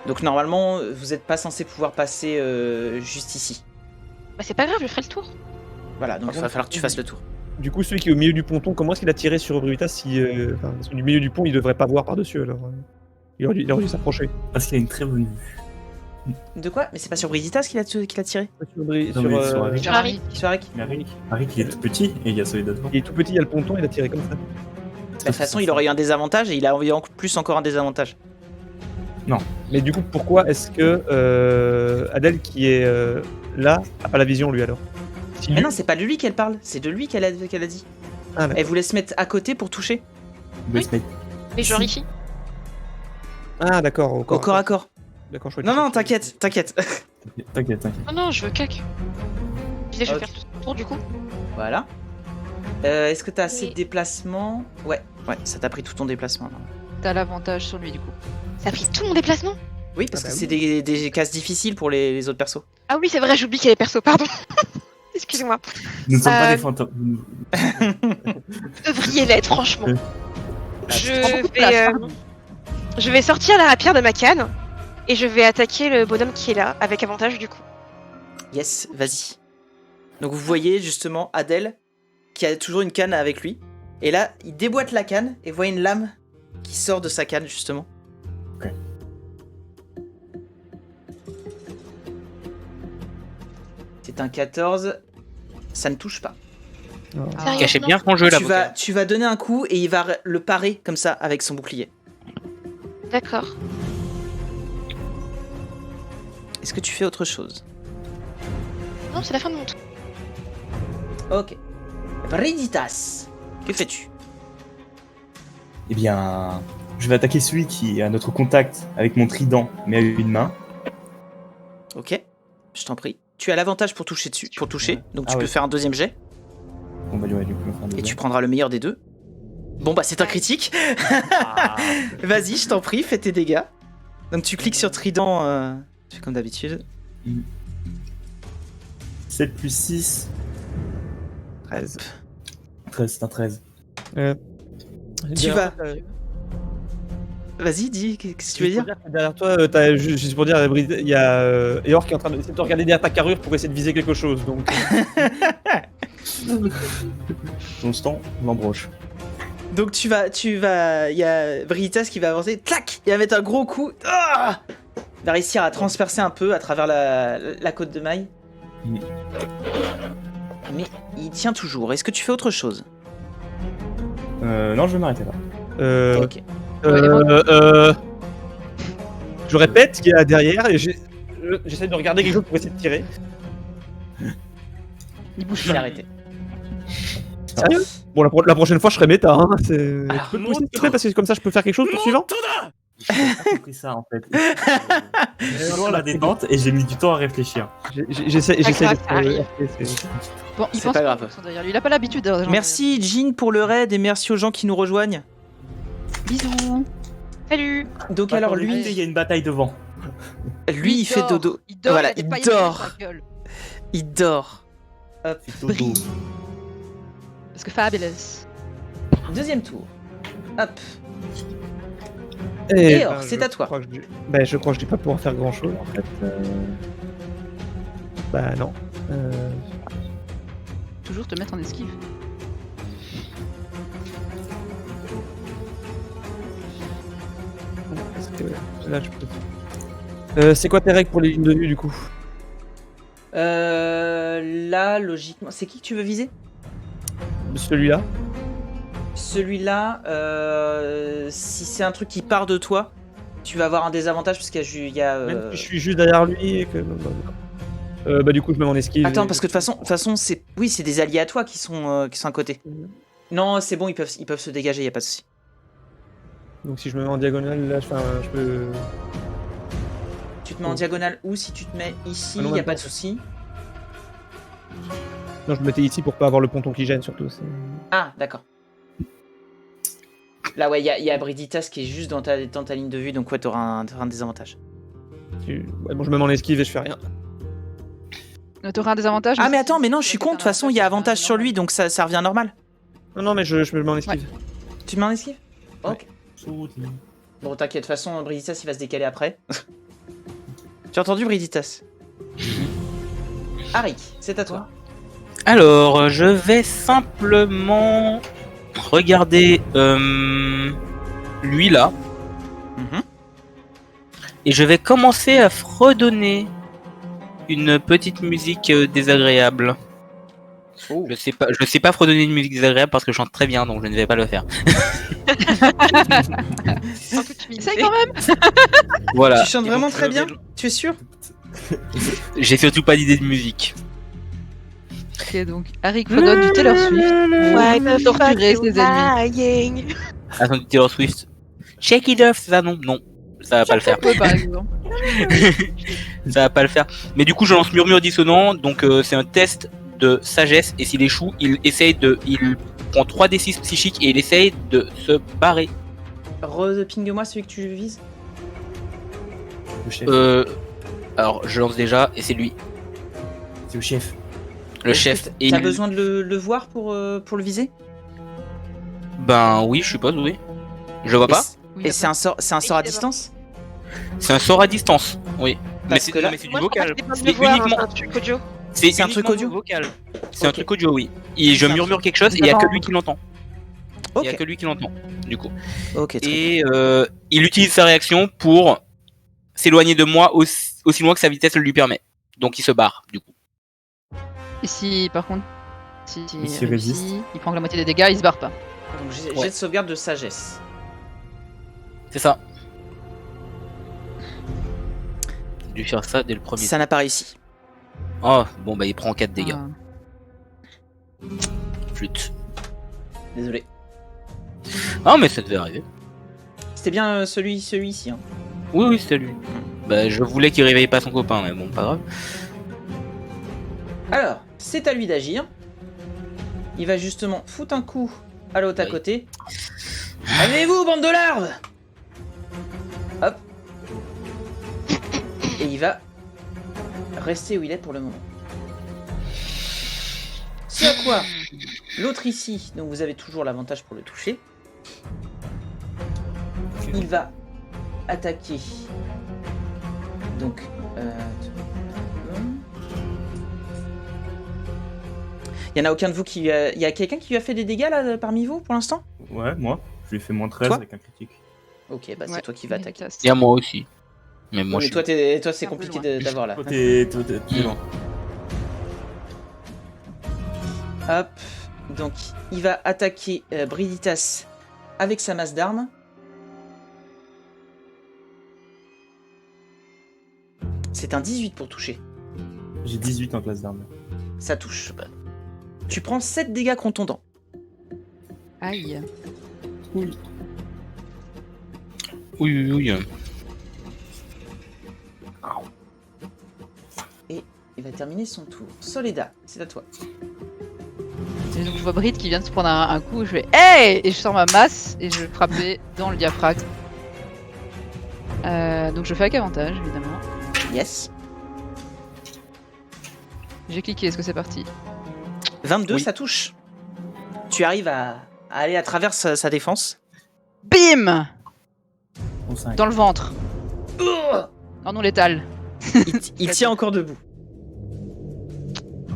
Donc normalement, vous n'êtes pas censé pouvoir passer juste ici. Bah, c'est pas grave, je ferai le tour. Voilà, donc il va falloir que tu fasses le tour. Du coup, celui qui est au milieu du ponton, comment est-ce qu'il a tiré sur Brutas si, parce que du milieu du pont, il devrait pas voir par-dessus alors. Il aurait dû s'approcher. Parce qu'il a une très bonne vue. De quoi? Mais c'est pas sur Brigitas qu'il a tiré? Sur, sur Harry. Sur Harry. Sur Arik? Mais Harry, il est tout petit et il y a celui devant. Il est tout petit, il y a le ponton, il a tiré comme ça. De toute façon, il aurait eu un désavantage et il a eu en plus encore un désavantage. Mais du coup, pourquoi est-ce que Adèle qui est là a pas la vision lui alors? Si Mais lui- non, c'est pas de lui qu'elle parle, c'est de lui qu'elle a dit. Ah, d'accord. Elle voulait se mettre à côté pour toucher. Il veut se mettre- Mais genre ici. Ah, d'accord, au Au corps à corps. D'accord, je crois que Non, tu non, cherches- t'inquiète. T'inquiète. Oh non, je veux cac. Je disais, je vais Ok. faire tout le tour du coup. Voilà. Est-ce que t'as assez Oui. de déplacement? Ouais, ça t'a pris tout ton déplacement. là. T'as l'avantage sur lui du coup. Ça a pris tout mon déplacement. Oui, parce Ah bah que c'est des cases difficiles pour les autres persos. Ah oui, c'est vrai, j'oublie qu'il y a les persos, pardon. Excusez-moi. Nous ne sommes pas Euh, des fantômes. Vous devriez l'être, franchement. prends beaucoup de place, Je pardon. vais, je vais sortir la rapière de ma canne et je vais attaquer le bonhomme qui est là, avec avantage du coup. Yes, vas-y. Donc vous voyez justement Adèle qui a toujours une canne avec lui. Et là, il déboîte la canne et voit une lame qui sort de sa canne justement. Ok. C'est un 14. Ça ne touche pas. Ah. Cachez bien ton jeu là. Tu vas donner un coup et il va le parer comme ça avec son bouclier. D'accord. Est-ce que tu fais autre chose? Non, c'est la fin de mon tour. Ok. Brigitas, que fais-tu? Eh bien, je vais attaquer celui qui est à notre contact avec mon trident, mais à une main. Ok, je t'en prie. Tu as l'avantage pour toucher dessus, donc tu Ah peux oui. faire un deuxième jet Bon bah du coup, on va faire un et tu deuxième. prendras le meilleur des deux. Bon bah c'est un critique. Vas-y, je t'en prie, fais tes dégâts. Donc tu cliques sur trident, tu fais comme d'habitude. 7 plus 6, 13. 13, c'est un 13. Tu vas- Vas-y, dis, qu'est-ce que tu veux dire? Derrière toi, juste pour dire, il y a Eor qui est en train d'essayer de te regarder derrière ta carrure pour essayer de viser quelque chose. Donc, Dans ce temps, on l'embroche. Donc tu vas, il y a Brigitas qui va avancer, clac, il va mettre un gros coup, ah, il va réussir à transpercer un peu à travers la côte de maille. Mm. Mais il tient toujours. Est-ce que tu fais autre chose? Non, je vais m'arrêter là. Ok. Je répète ce qu'il y a derrière et j'essaie de regarder quelque chose pour essayer de tirer. Il bouge, il est arrêté. Sérieux? Bon, la prochaine fois, je serai méta. Hein. Tu peux Alors, te pousser, s'il te plaît, parce que comme ça, je peux faire quelque chose pour le suivant. J'ai pas compris ça en fait. J'ai toujours la détente et j'ai mis du temps à réfléchir. J'essaie grave, ça d'être. arrive. Bon, il C'est pense pas pas grave. qu'ils sont derrière lui. Il a pas l'habitude d'avoir des gens Merci Jean pour le raid et merci aux gens qui nous rejoignent. derrière. Bisous. Salut. Donc alors il lui, y a une bataille devant. lui il fait dort. dodo. Il dort, Voilà, il a des il paillettes dort. dans sa gueule. Il dort. Hop, C'est dodo. brille. Parce que fabulous. Deuxième tour. Hop. Et Eor, c'est à toi. Je crois que je vais pas pouvoir faire grand chose en fait. Bah non. Toujours te mettre en esquive. Parce que là, je peux. C'est quoi tes règles pour les lignes de vue du coup? Là, logiquement, c'est qui que tu veux viser? Celui-là. Celui-là, si c'est un truc qui part de toi, tu vas avoir un désavantage parce qu'il y a. Même si je suis juste derrière lui et que. Bah du coup je me mets en esquive. Attends, parce que de toute façon, c'est des alliés à toi qui sont à côté. Non, c'est bon, ils peuvent se dégager, y a pas de souci. Donc si je me mets en diagonale là, je peux. Tu te mets en diagonale où? Si tu te mets ici, Ah non, y a même pas pas. de souci. Non, je me mettais ici pour pas avoir le ponton qui gêne surtout. Ah, d'accord. Là, ouais, y a Briditas qui est juste dans ta ligne de vue, donc ouais, t'auras un désavantage. Ouais, bon, je me mets en esquive et je fais rien. T'auras un désavantage. Ah, mais si- attends, mais non, si je suis t'as con, de un toute façon, il y a avantage, avantage c'est sur lui, normal. donc ça revient normal. Non, mais je me mets en esquive. Tu te mets en esquive? Ok. Saute. Bon, t'inquiète, de toute façon, Briditas, il va se décaler après. Tu as entendu, Briditas? Arik, c'est à toi. Alors, je vais simplement regarder lui là, Mhm. et je vais commencer à fredonner une petite musique désagréable. Oh. Je sais pas fredonner une musique désagréable parce que je chante très bien, donc je ne vais pas le faire. Essaye quand même. Voilà. Tu chantes Et vraiment donc, très je bien? vais- Tu es sûr? J'ai surtout pas d'idée de musique. Ok, donc Harry fredonne du Taylor Swift. Pour torturer ses ennemis. Attends, du Taylor Swift. Shake it off, ça non, ça va pas le faire. Ouais, par exemple. Ça va pas le faire. Mais du coup, je lance murmure dissonant, donc c'est un test de sagesse, et s'il échoue, il prend 3d6 psychiques et il essaye de se barrer. Repingue-moi celui que tu vises. Le chef. Alors, je lance déjà, et c'est lui, C'est le chef. le chef. Et T'as il- besoin de le voir pour le viser? Ben oui, je suppose, oui. Je le vois pas. Oui, Et c'est un sort à distance? C'est un sort à distance, oui. Mais Parce c'est que là- mais c'est du Moi, je vocal. pensais pas C'est de le voir, uniquement, un truc audio. C'est un truc audio vocal. C'est un Ok. truc audio, oui. Et je C'est un murmure truc- quelque chose et il y a que lui qui l'entend. Il y a Ok, que lui qui l'entend, du coup. ok, très bien. Et il utilise sa réaction pour s'éloigner de moi aussi loin que sa vitesse le lui permet. Donc il se barre, du coup. Et si par contre, si Il s'y résiste. il prend que la moitié des dégâts, il se barre pas. Donc j'ai Ouais. de sauvegarde de sagesse. C'est ça. J'ai dû faire ça dès le premier. Ça n'a pas réussi. Oh, bon bah il prend 4 dégâts. Ah. Flûte. Désolé. Ah mais ça devait arriver. C'était bien celui-ci. Hein. Oui, c'était lui. Bah je voulais qu'il réveille pas son copain, mais bon, pas grave. Alors, c'est à lui d'agir. Il va justement foutre un coup à l'autre à Oui. côté. Allez-vous, bande de larves! Hop. Et il va rester où il est pour le moment. Ce à quoi l'autre ici, donc vous avez toujours l'avantage pour le toucher, il va attaquer. Donc, il y en a aucun de vous qui... Il y a quelqu'un qui lui a fait des dégâts là parmi vous pour l'instant? Ouais, moi. Je lui ai fait moins 13 Toi avec un critique. Ok, bah c'est Ouais, toi qui vas attaquer. efficace. Et à moi aussi. Mais moi Ouais, je mais suis... toi c'est Un peu compliqué loin. d'avoir là. Toi, t'es loin. Hop, donc il va attaquer Briditas avec sa masse d'armes. C'est un 18 pour toucher. J'ai 18 en classe d'armes. Ça touche. Tu prends 7 dégâts contondants. Aïe. Oui, oui, oui. Il va terminer son tour. Soledad, c'est à toi. Et donc je vois Brit qui vient de se prendre un coup, je fais hey et je sors ma masse et je frappais dans le diaphragme. Donc je fais avec avantage évidemment. Yes. J'ai cliqué, est-ce que c'est parti? 22, Oui. ça touche. Tu arrives à aller à travers sa défense. Bim Bon, 5. dans le ventre. Oh non létal. Il tient encore debout.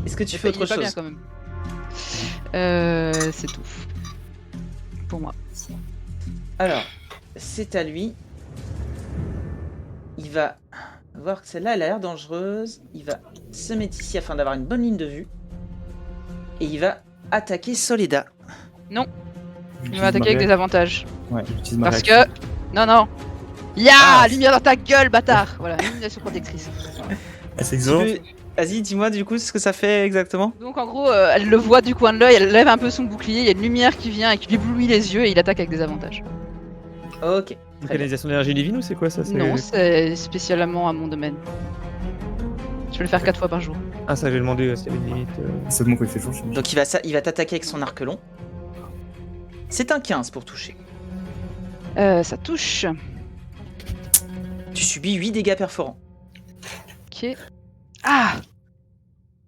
Est-ce que tu fais Il est autre pas bien chose? quand même. C'est tout. Pour moi. Alors, c'est à lui. Il va voir que celle-là, elle a l'air dangereuse. Il va se mettre ici afin d'avoir une bonne ligne de vue. Et il va attaquer Soledad. Il va attaquer avec des avantages. Ouais, j'utilise ma Parce réaction. que. Non. Ya Ah. lumière dans ta gueule, bâtard. Voilà, illumination protectrice. Ah, c'est Tu exo. peux- Vas-y, dis-moi du coup ce que ça fait exactement. Donc en gros, elle le voit du coin de l'œil, elle lève un peu son bouclier, il y a une lumière qui vient et qui lui éblouit les yeux et il attaque avec des avantages. Ok. bien. Canalisation d'énergie divine ou c'est quoi ça? Non, c'est spécialement à mon domaine. Je vais le faire 4 fois par jour. Ah, ça, j'ai demandé s'il y avait une limite. C'est bon quand il fait jour. je- Donc il va t'attaquer avec son arc long. C'est un 15 pour toucher. Ça touche. Tu subis 8 dégâts perforants. Ok. Ah!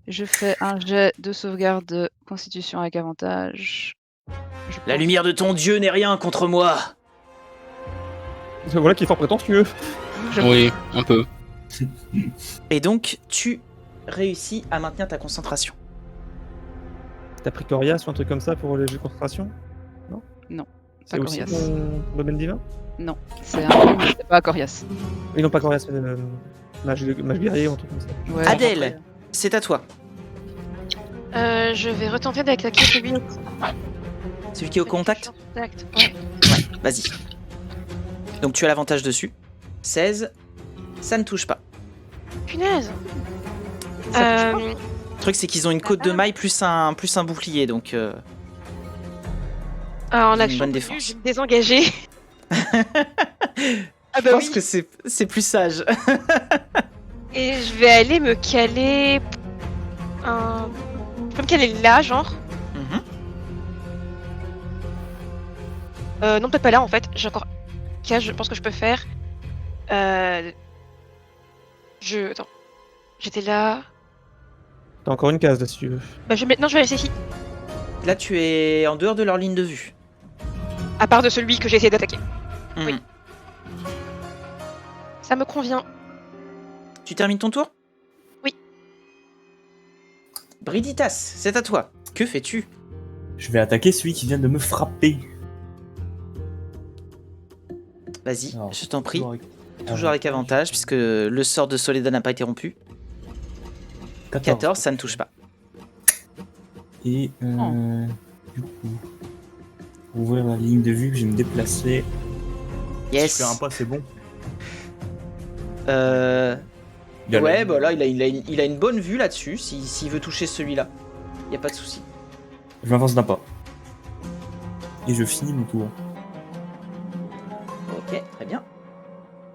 Je fais un jet de sauvegarde de constitution avec avantage. Je La pense- lumière de ton dieu n'est rien contre moi. Voilà qui est fort prétentieux. Oui, un peu. Et donc, tu réussis à maintenir ta concentration. T'as pris Corias ou un truc comme ça pour les jeux de concentration? Non, C'est pas aussi Corias. ton domaine divin? Non, c'est un mais c'est pas Corias. Oui, non, pas Corias, mais mage guerrier ou un truc comme ça. Ouais, Adèle. après, C'est à toi. Je vais retenter d'attaquer celui Celui qui est au contact. Contact. Ouais. Vas-y. Donc tu as l'avantage dessus. 16. Ça ne touche pas. Punaise. Le truc c'est qu'ils ont une côte de maille plus un bouclier. Donc Alors, en Une action bonne bonus, défense. je vais me désengager. je pense que c'est plus sage. Et je vais aller me caler. Je peux me caler là, genre. Mhm. Non, peut-être pas là en fait. J'ai encore. Je pense que je peux faire. Attends. J'étais là. T'as encore une case là si tu veux. Bah, non, je vais rester ici. Là tu es en dehors de leur ligne de vue. À part de celui que j'ai essayé d'attaquer. Mhm. Oui. Ça me convient. Tu termines ton tour? Oui. Briditas, c'est à toi. Que fais-tu? Je vais attaquer celui qui vient de me frapper. Vas-y, Alors, je t'en prie. avec- Toujours avec avantage, puisque le sort de Soledad n'a pas été rompu. 14, ça ne touche pas. Et Oh. du coup, pour ouvrir la ligne de vue, je vais me déplacer. Yes. Je fais un pas, c'est bon. Ouais, bah là, il a une bonne vue là-dessus, s'il veut toucher celui-là. Y a pas de souci. Je m'avance d'un pas. Et je finis mon tour. Ok, très bien.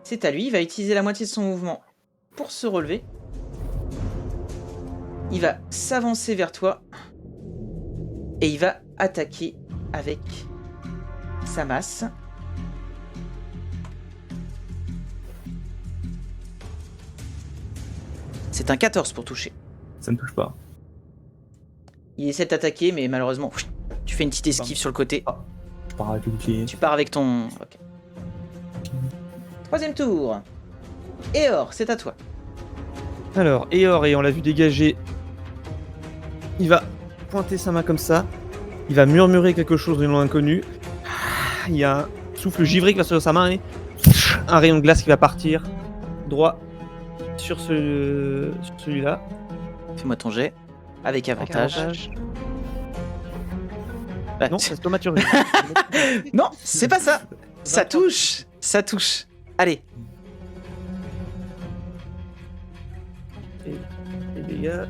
C'est à lui, il va utiliser la moitié de son mouvement pour se relever. Il va s'avancer vers toi. Et il va attaquer avec sa masse. C'est un 14 pour toucher. Ça ne touche pas. Il essaie de t'attaquer, mais malheureusement, tu fais une petite esquive sur le côté. Je pars avec le bouclier. Tu pars avec ton... Ok. Troisième tour. Eor, c'est à toi. Alors, Eor, et on l'a vu dégager. Il va pointer sa main comme ça. Il va murmurer quelque chose de nom inconnu. Il y a un souffle givré qui va sur sa main et un rayon de glace qui va partir droit sur celui-là. Fais-moi ton jet. Avec avantage. avantage. Bah, Non, c'est thaumaturgie. non, c'est pas ça. Ça touche. Ça touche. Allez. Et dégâts.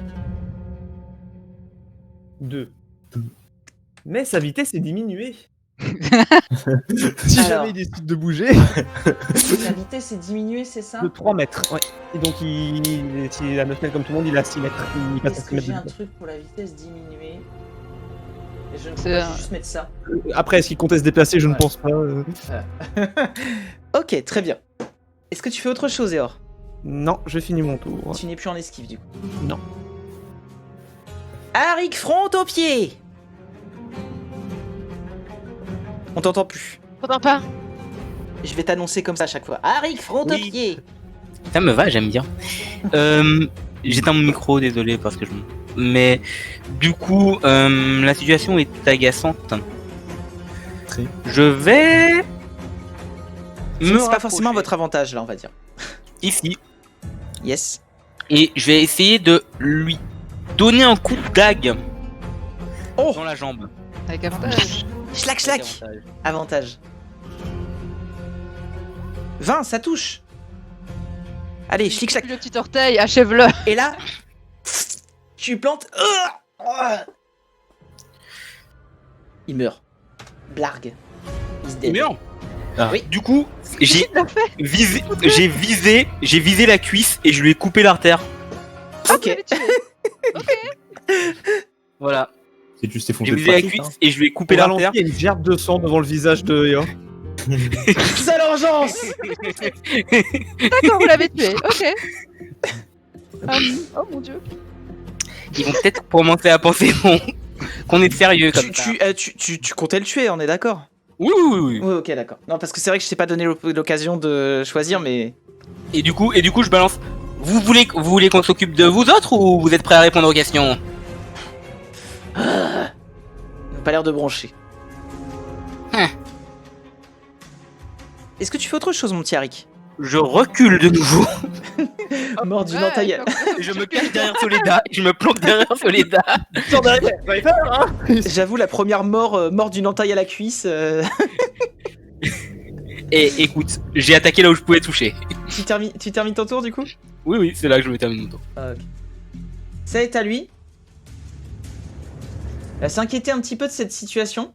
2. Mais sa vitesse est diminuée. Si Alors. jamais il décide de bouger, La vitesse est diminuée, c'est ça? de 3 mètres. Ouais. Et donc, s'il a 9 mètres comme tout le monde, il a 6 mètres. Il passe à Est-ce 6 que mètres j'ai de un vitesse. truc pour la vitesse diminuée? Et je ne C'est peux pas un- juste mettre ça. Après, est-ce qu'il comptait se déplacer? Je ne Ouais. pense pas. Ok, très bien. Est-ce que tu fais autre chose, Eor? Non, je finis mon tour. Tu n'es plus en esquive, du coup. Non. Arik, front au pied. On t'entend plus. Faudra pas. Je vais t'annoncer comme ça à chaque fois. Arik, front au Oui. pied. Ça me va, j'aime bien. J'éteins mon micro, désolé parce que je. Mais du coup, la situation est agaçante. Très. Je vais. C'est me pas forcément rapprocher votre avantage, là, on va dire. ici Yes. et je vais essayer de lui donner un coup de dague Oh. dans la jambe. Avec avantage. Schlac, schlac. Avantage. 20, ça touche. Allez, schlick, schlac. Le petit orteil, achève-le. Et là, tu plantes. Il meurt. Blarg. Il se C'est dead. bien. Du coup, j'ai Il l'a fait. visé la cuisse et je lui ai coupé l'artère. Ah, Ok. vous l'avez tué. Voilà. C'est juste effondré J'ai de visé la pratique, cuisse et je lui ai coupé Au ralenti, l'artère. il y a une gerbe de sang devant le visage de Yo. C'est l'urgence. D'accord, vous l'avez tué. Ok. Oh mon dieu. Ils vont peut-être commencer à penser qu'on est sérieux comme ça. Tu comptais le tuer, on est d'accord? Oui, oui, oui. Oui, ok, d'accord. Non, parce que c'est vrai que je t'ai pas donné l'occasion de choisir, mais... Et du coup, je balance. Vous voulez qu'on s'occupe de vous autres ou vous êtes prêts à répondre aux questions? Ils ont pas l'air de broncher. Hein. Est-ce que tu fais autre chose, mon petit Arik? Je recule de nouveau. Mort d'une Ouais, entaille. Je me cache derrière Soledad. Je me planque derrière Soledad. J'avoue, la première mort d'une entaille à la cuisse. Et écoute, j'ai attaqué là où je pouvais toucher. Tu termines ton tour, du coup? Oui, oui, c'est là que je me termine mon tour. Ah, ok. Ça est à lui. Il va s'inquiéter un petit peu de cette situation.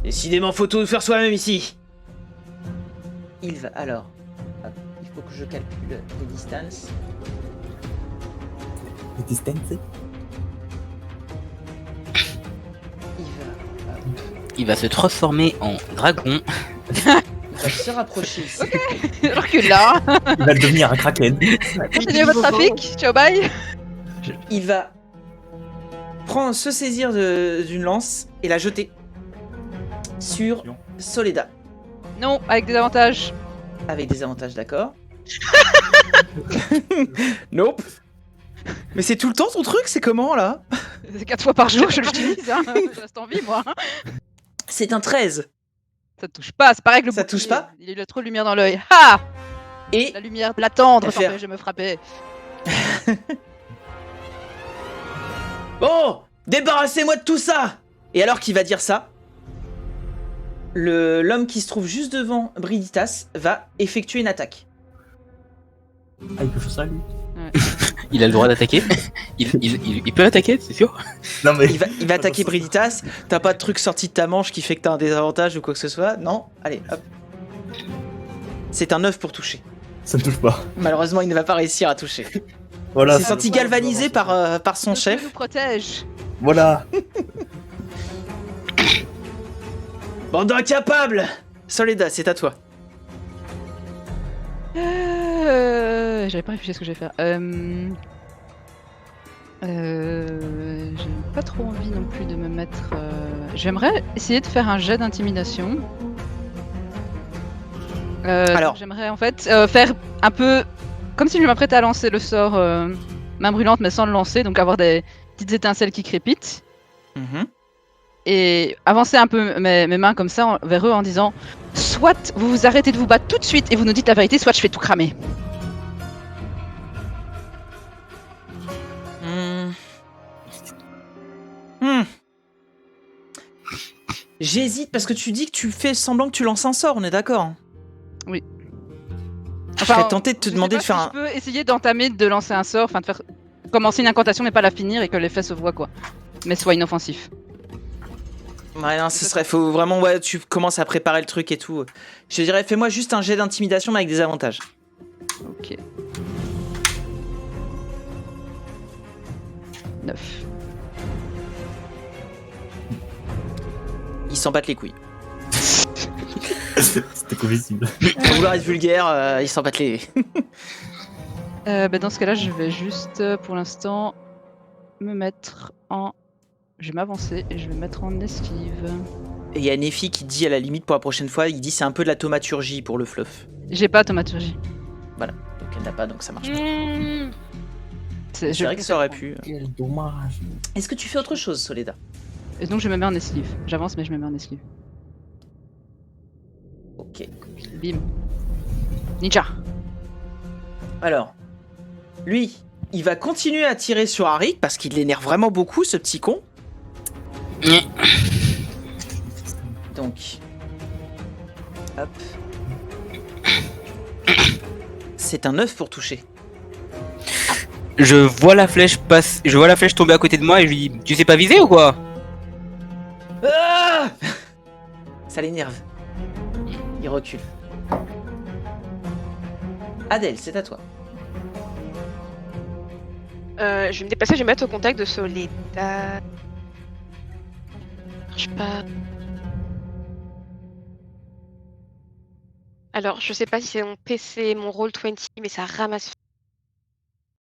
Décidément, faut tout faire soi-même ici. Il va alors. Hop, il faut que je calcule les distances. Les distances. Il va. Il va se transformer en dragon. Il va se rapprocher ici. Recule là. Il va devenir un kraken. Continuez votre trafic. Ciao, bye. Il va se saisir d'une lance et la jeter sur Soledad. Non, avec des avantages. Avec des avantages, d'accord. Nope. Mais c'est tout le temps ton truc, c'est comment là? C'est 4 fois par jour que je l'utilise. Hein. Je reste en vie, moi. C'est un 13. Ça touche pas, c'est pareil que le Ça bouclier. touche pas. Il a trop de lumière dans l'œil. Ha! Et La lumière de la tendre FR. t'empêche de me frapper. bon, débarrassez-moi de tout ça. Et alors qu'il va dire ça, l'homme qui se trouve juste devant Briditas va effectuer une attaque. Ah, il peut faire ça, lui. Il a le droit d'attaquer. Il peut attaquer, c'est sûr. Non, mais. Il va attaquer Briditas. T'as pas de truc sorti de ta manche qui fait que t'as un désavantage ou quoi que ce soit? Non? Allez, hop. C'est un 9 pour toucher. Ça ne touche pas. Malheureusement, il ne va pas réussir à toucher. Voilà. Il s'est senti galvanisé par son Le feu chef. nous protège. Voilà. Bande d'incapables! Soledad, c'est à toi. J'avais pas réfléchi à ce que je vais faire. J'ai pas trop envie non plus de me mettre. J'aimerais essayer de faire un jet d'intimidation. Alors. Donc j'aimerais en fait faire un peu comme si je m'apprêtais à lancer le sort main brûlante, mais sans le lancer, donc avoir des petites étincelles qui crépitent. Mhm. Et avancer un peu mes mains comme ça vers eux en disant soit vous vous arrêtez de vous battre tout de suite et vous nous dites la vérité, soit je fais tout cramer. J'hésite parce que tu dis que tu fais semblant que tu lances un sort, on est d'accord? Oui. Je serais tenté de te je demander sais de faire pas un. si je peux essayer d'entamer, de lancer un sort, enfin de faire commencer une incantation mais pas la finir et que l'effet se voit quoi. Mais soit inoffensif. Ouais, non, ce serait. Faut vraiment. Ouais, tu commences à préparer le truc et tout. Je te dirais, fais-moi juste un jet d'intimidation mais avec des avantages. Ok. 9. Ils s'en battent les couilles. C'était comestible. Sans vouloir être vulgaire, ils s'en battent les. Dans ce cas-là, je vais juste pour l'instant me mettre en. Je vais m'avancer et je vais me mettre en esquive. Et il y a Nefi qui dit à la limite pour la prochaine fois, il dit c'est un peu de la thaumaturgie pour le fluff. J'ai pas thaumaturgie. Voilà. Donc elle n'a pas, donc ça marche pas. C'est C'est vrai que ça aurait pu. Quel dommage. Est-ce que tu fais autre chose, Soledad? Et donc je me mets en esquive. J'avance mais je me mets en esquive. Ok. Bim. Ninja. Alors, lui, il va continuer à tirer sur Arik parce qu'il l'énerve vraiment beaucoup, ce petit con. Donc, hop. C'est un 9 pour toucher. Je vois la flèche tomber à côté de moi et je lui dis tu sais pas viser ou quoi? Ah Ça l'énerve. Il recule. Adèle, c'est à toi. Je vais me déplacer, je vais me mettre au contact de Soledad. Je sais pas. Alors, je sais pas si c'est mon PC, mon Roll20, mais ça ramasse.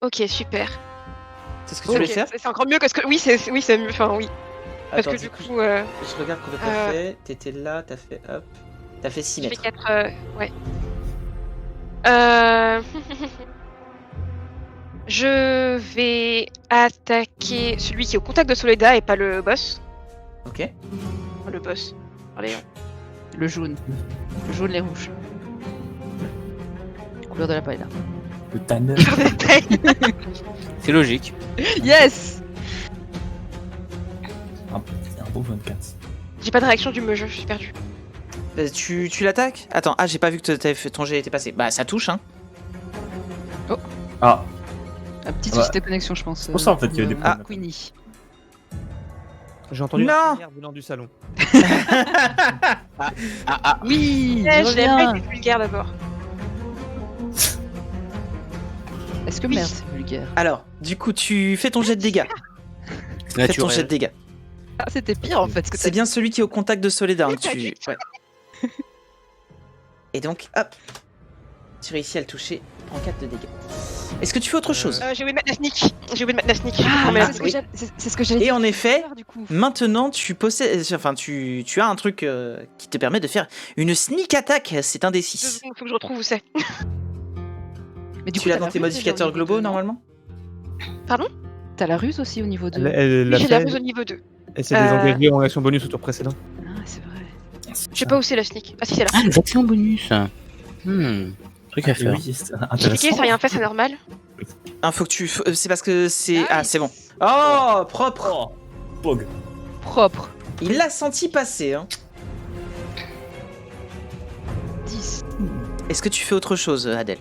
Ok, super. C'est ce que tu voulais Ok, faire? c'est encore mieux que ce que. Oui, c'est mieux. Enfin, oui. Parce Attends, que du coup, je regarde combien t'as fait. T'étais là, t'as fait hop. T'as fait 6 je fais mètres. 4. Ouais. Je vais attaquer celui qui est au contact de Soledad et pas le boss. Ok. Enfin, le boss. Allez. Le jaune. Le jaune, les rouges. Couleur de la paille là. Le tanner. C'est logique. Yes! C'est un beau 24. J'ai pas de réaction du jeu, je suis perdu. Tu l'attaques? Attends, j'ai pas vu que ton jet était passé. Bah ça touche, hein. Ah, Un petit Ah bah, souci de connexion, je pense. c'est pour ça, en fait, qu'il y avait des problèmes. Queenie. J'ai entendu Non. un tonnerre venant du salon. Oui! Je je l'ai reviens. pas été vulgaire d'abord. Est-ce que Oui. merde, c'est vulgaire? Alors, du coup, tu fais ton jet de dégâts. C'est Fais ton jet de naturel. dégâts. Ah, c'était pire en fait. Ce que C'est t'as bien celui qui est au contact de Soledad. hein, Pas tu... du tout. ouais. Et donc, hop. Tu réussis à le toucher. Prends 4 de dégâts. Est-ce que tu fais autre chose? J'ai oublié de mettre la sneak. J'ai oublié de mettre la sneak. Ah, mais mais là, c'est ce oui. que c'est ce que j'allais Et en effet, faire du coup. maintenant tu possèdes. Enfin, tu as un truc qui te permet de faire une sneak attack. C'est un des 6. faut que je retrouve où c'est. Mais du Tu coup, l'as t'as dans la tes ruse modificateurs déjà au niveau globaux 2, non? normalement? T'as la ruse aussi au niveau 2. Elle Oui, l'a j'ai la fait. ruse au niveau 2. Elle s'est désengagée en action bonus au tour précédent. Ah, c'est vrai. Je sais pas où c'est la sneak. Ah si, c'est là. Ah, les actions bonus. Truc à Et faire. oui, c'est J'ai cliqué, ça intéressant. n'a rien fait, c'est normal. Faut que tu. C'est parce que c'est. Ah, Nice. c'est bon. Oh, propre. Oh, Pog. Propre. Il l'a senti passer. Hein. 10. Est-ce que tu fais autre chose, Adèle?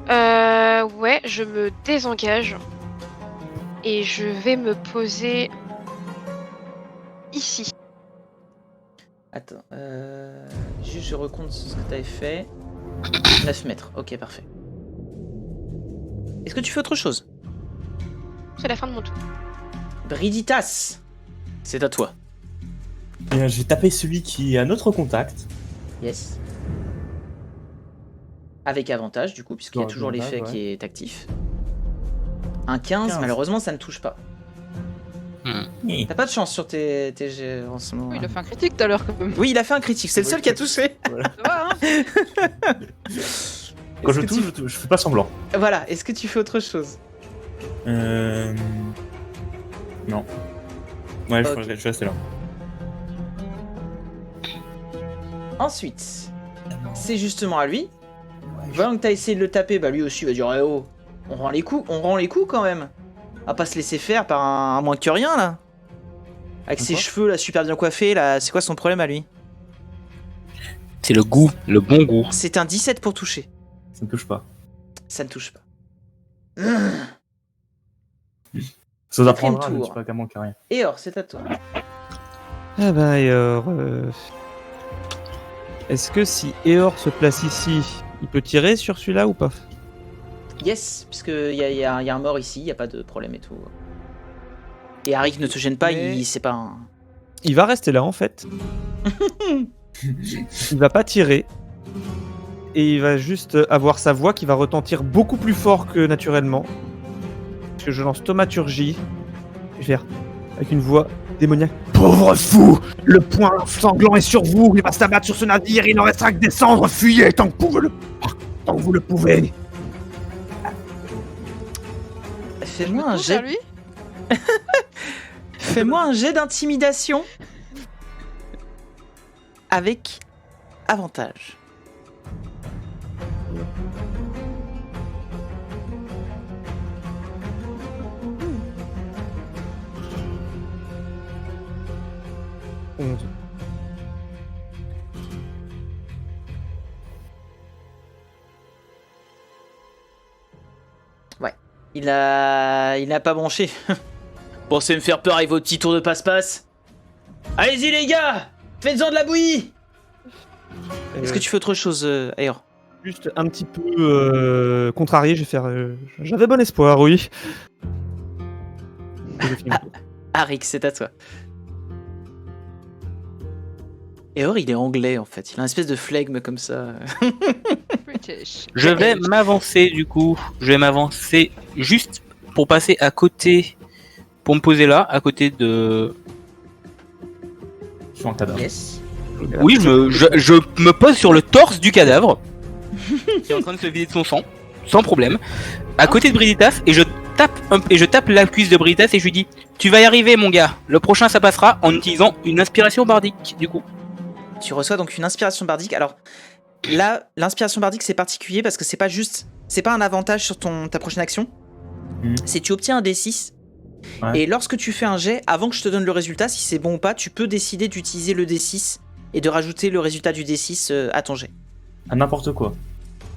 Ouais, je me désengage. Et je vais me poser ici. Attends, juste je recompte ce que t'avais fait. 9 mètres, ok, parfait. Est-ce que tu fais autre chose? C'est la fin de mon tour. Briditas, c'est à toi. Bien, j'ai tapé celui qui est à notre contact. Yes. Avec avantage, du coup, puisqu'il y a Avec toujours l'effet avantage, qui est actif. Un 15, 15. malheureusement, ça ne touche pas. T'as pas de chance sur tes jets en ce moment. Oui, il a fait un critique tout à l'heure quand même. Oui, il a fait un critique, c'est le seul qui a touché. Voilà. Ça va, hein? Quand Est-ce je que touche, je fais pas semblant. Voilà, est-ce que tu fais autre chose? Non. Ouais, Ok. je vais rester là. Ensuite, c'est justement à lui. Voyant que t'as essayé de le taper, bah lui aussi va dire eh oh, on rend les coups quand même. À pas se laisser faire par un moins que rien là. Avec ses Quoi cheveux là super bien coiffés là, c'est quoi son problème à lui? C'est le goût, le bon goût. C'est un 17 pour toucher. Ça ne touche pas. Ça ne touche pas. Ça apprendra, Quatrième ne tour. tue pas qu'à moi qu'à rien. Et or, c'est à toi. Ah bah Eor. Est-ce que si Eor se place ici, il peut tirer sur celui-là ou pas? Yes, puisque y a un mort ici, y a pas de problème et tout. Et Arik ne te gêne pas, Mais- c'est pas un... Il va rester là en fait. Il va pas tirer. Et il va juste avoir sa voix qui va retentir beaucoup plus fort que naturellement. Parce que je lance thaumaturgie. Je vais faire avec une voix démoniaque. Pauvre fou! Le poing sanglant est sur vous! Il va s'abattre sur ce navire, il n'en restera que des cendres! Fuyez tant que vous le pouvez! Fais-moi un Tourne vers jet... lui. Fais-moi un jet d'intimidation. Avec avantage. Onze. Il n'a pas bronché. Pensez me faire peur avec vos petits tours de passe-passe. Allez-y les gars, faites-en de la bouillie. Est-ce que tu fais autre chose, Ayor? Juste un petit peu contrarié, je vais faire. J'avais bon espoir, oui. Et je finis mon tour. Arik, c'est à toi. Ayor, il est anglais en fait. Il a une espèce de flegme comme ça. British. Je vais m'avancer du coup. Je vais m'avancer juste pour passer à côté, pour me poser là, à côté de. Je suis en cadavre. Yes. Oui, je me pose sur le torse du cadavre qui est en train de se vider de son sang, sans problème, à côté de Brigitas, et je tape la cuisse de Brigitas et je lui dis tu vas y arriver mon gars. Le prochain ça passera en utilisant une inspiration bardique du coup. Tu reçois donc une inspiration bardique. Alors là, l'inspiration bardique c'est particulier parce que c'est pas un avantage sur ta prochaine action. C'est tu obtiens un D6. Ouais. Et lorsque tu fais un jet, avant que je te donne le résultat, si c'est bon ou pas, tu peux décider d'utiliser le D6 et de rajouter le résultat du D6 à ton jet. À n'importe quoi.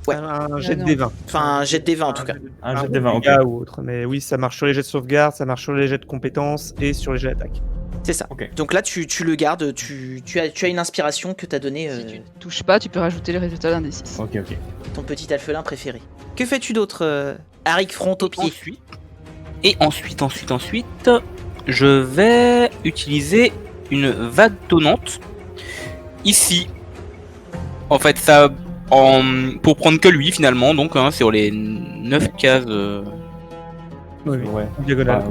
Ouais. Un jet de non. D20. Enfin, un jet de D20 en tout cas. Un jet de 20, ok. dégâts ou autre. Mais oui, ça marche sur les jets de sauvegarde, ça marche sur les jets de compétences et sur les jets d'attaque. C'est ça. Ok. Donc là, tu le gardes, tu as une inspiration que t'as donnée Si tu ne touches pas, tu peux rajouter le résultat d'un D6. Ok. ton petit alphelin préféré. Que fais-tu d'autre, Arik front au pied? Ensuite, je vais utiliser une vague tonnante ici. En fait, ça, pour prendre que lui finalement, donc sur les 9 cases, Oui, Ouais. diagonale.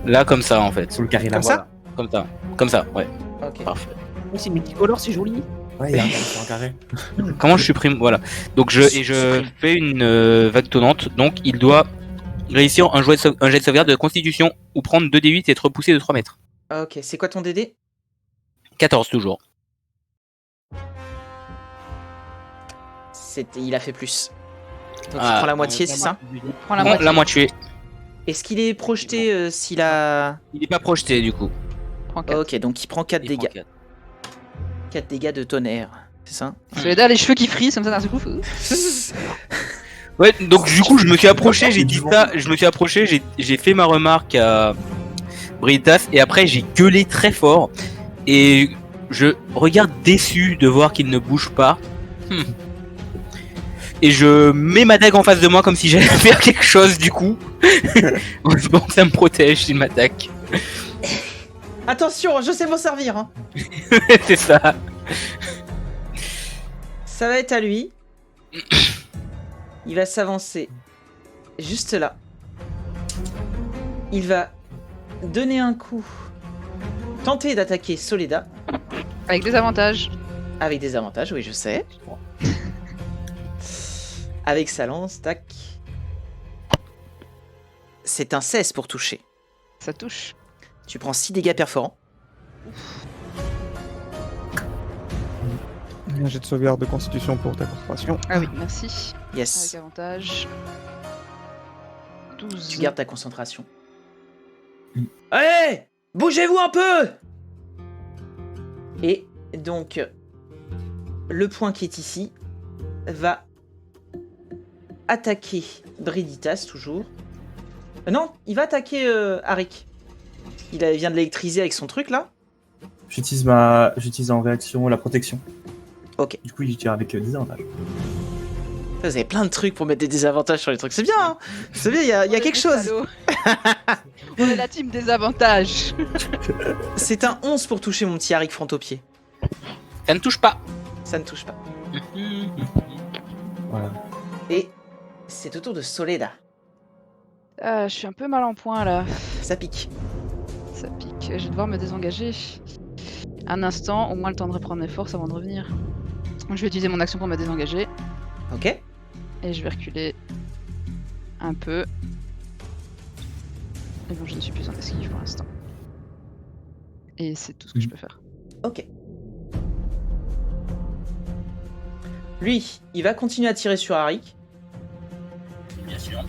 là comme ça en fait. Sur le carré là. Comme ça Comme ça, ouais. Ok. Parfait. C'est multicolore, c'est joli. Ouais, il y a un carré. Comment je supprime? Voilà. Donc je fais une vague tonnante. Donc il doit réussir un jet de sauvegarde de constitution ou prendre 2d8 et être repoussé de 3 mètres. Ok, c'est quoi ton DD? 14 toujours. Il a fait plus. Donc tu Ah, prends la moitié, c'est ça? Prends la Bon, moitié. la moitié. Est-ce qu'il est projeté s'il a... Il n'est pas projeté du coup. Prends 4. Ok, donc il prend 4 Il dégâts. prend 4. 4 dégâts de tonnerre, c'est ça? Soledad, les cheveux qui frisent comme ça d'un seul coup. Ouais, donc du coup je me suis approché, j'ai dit ça, j'ai fait ma remarque à Brigitas et après j'ai gueulé très fort et je regarde déçu de voir qu'il ne bouge pas. Et je mets ma dague en face de moi comme si j'allais faire quelque chose du coup. Bon, ça me protège s'il m'attaque. Attention, je sais m'en servir, hein. C'est ça. Ça va être à lui. Il va s'avancer juste là. Il va donner un coup. Tenter d'attaquer Soledad. Avec des avantages. Avec des avantages, oui, je sais. Avec sa lance, tac. C'est un 16 pour toucher. Ça touche. Tu prends 6 dégâts perforants. Un jet de sauvegarde de constitution pour ta concentration. Ah oui, merci. Avec Yes. avantage. 12. Tu gardes ta concentration. Allez, bougez-vous un peu. Et donc, le point qui est ici va attaquer Brigitas, toujours. Non, il va attaquer Arik. Il vient de l'électriser avec son truc, là. J'utilise en réaction la protection. Ok. Du coup, il tire avec 10 avantages. Vous avez plein de trucs pour mettre des désavantages sur les trucs. C'est bien, hein. C'est bien, il y a quelque chose. On est la team des avantages. C'est un 11 pour toucher mon petit Arik front au pied. Ça ne touche pas. Ça ne touche pas. Voilà. Et c'est au tour de Soledad. Je suis un peu mal en point là. Ça pique. Ça pique. Je vais devoir me désengager. Un instant, au moins le temps de reprendre mes forces avant de revenir. Donc, je vais utiliser mon action pour me désengager. Ok. Et je vais reculer un peu. Et bon, je ne suis plus en esquive pour l'instant. Et c'est tout ce que je peux faire. Ok. Lui, il va continuer à tirer sur Arik. Bien sûr.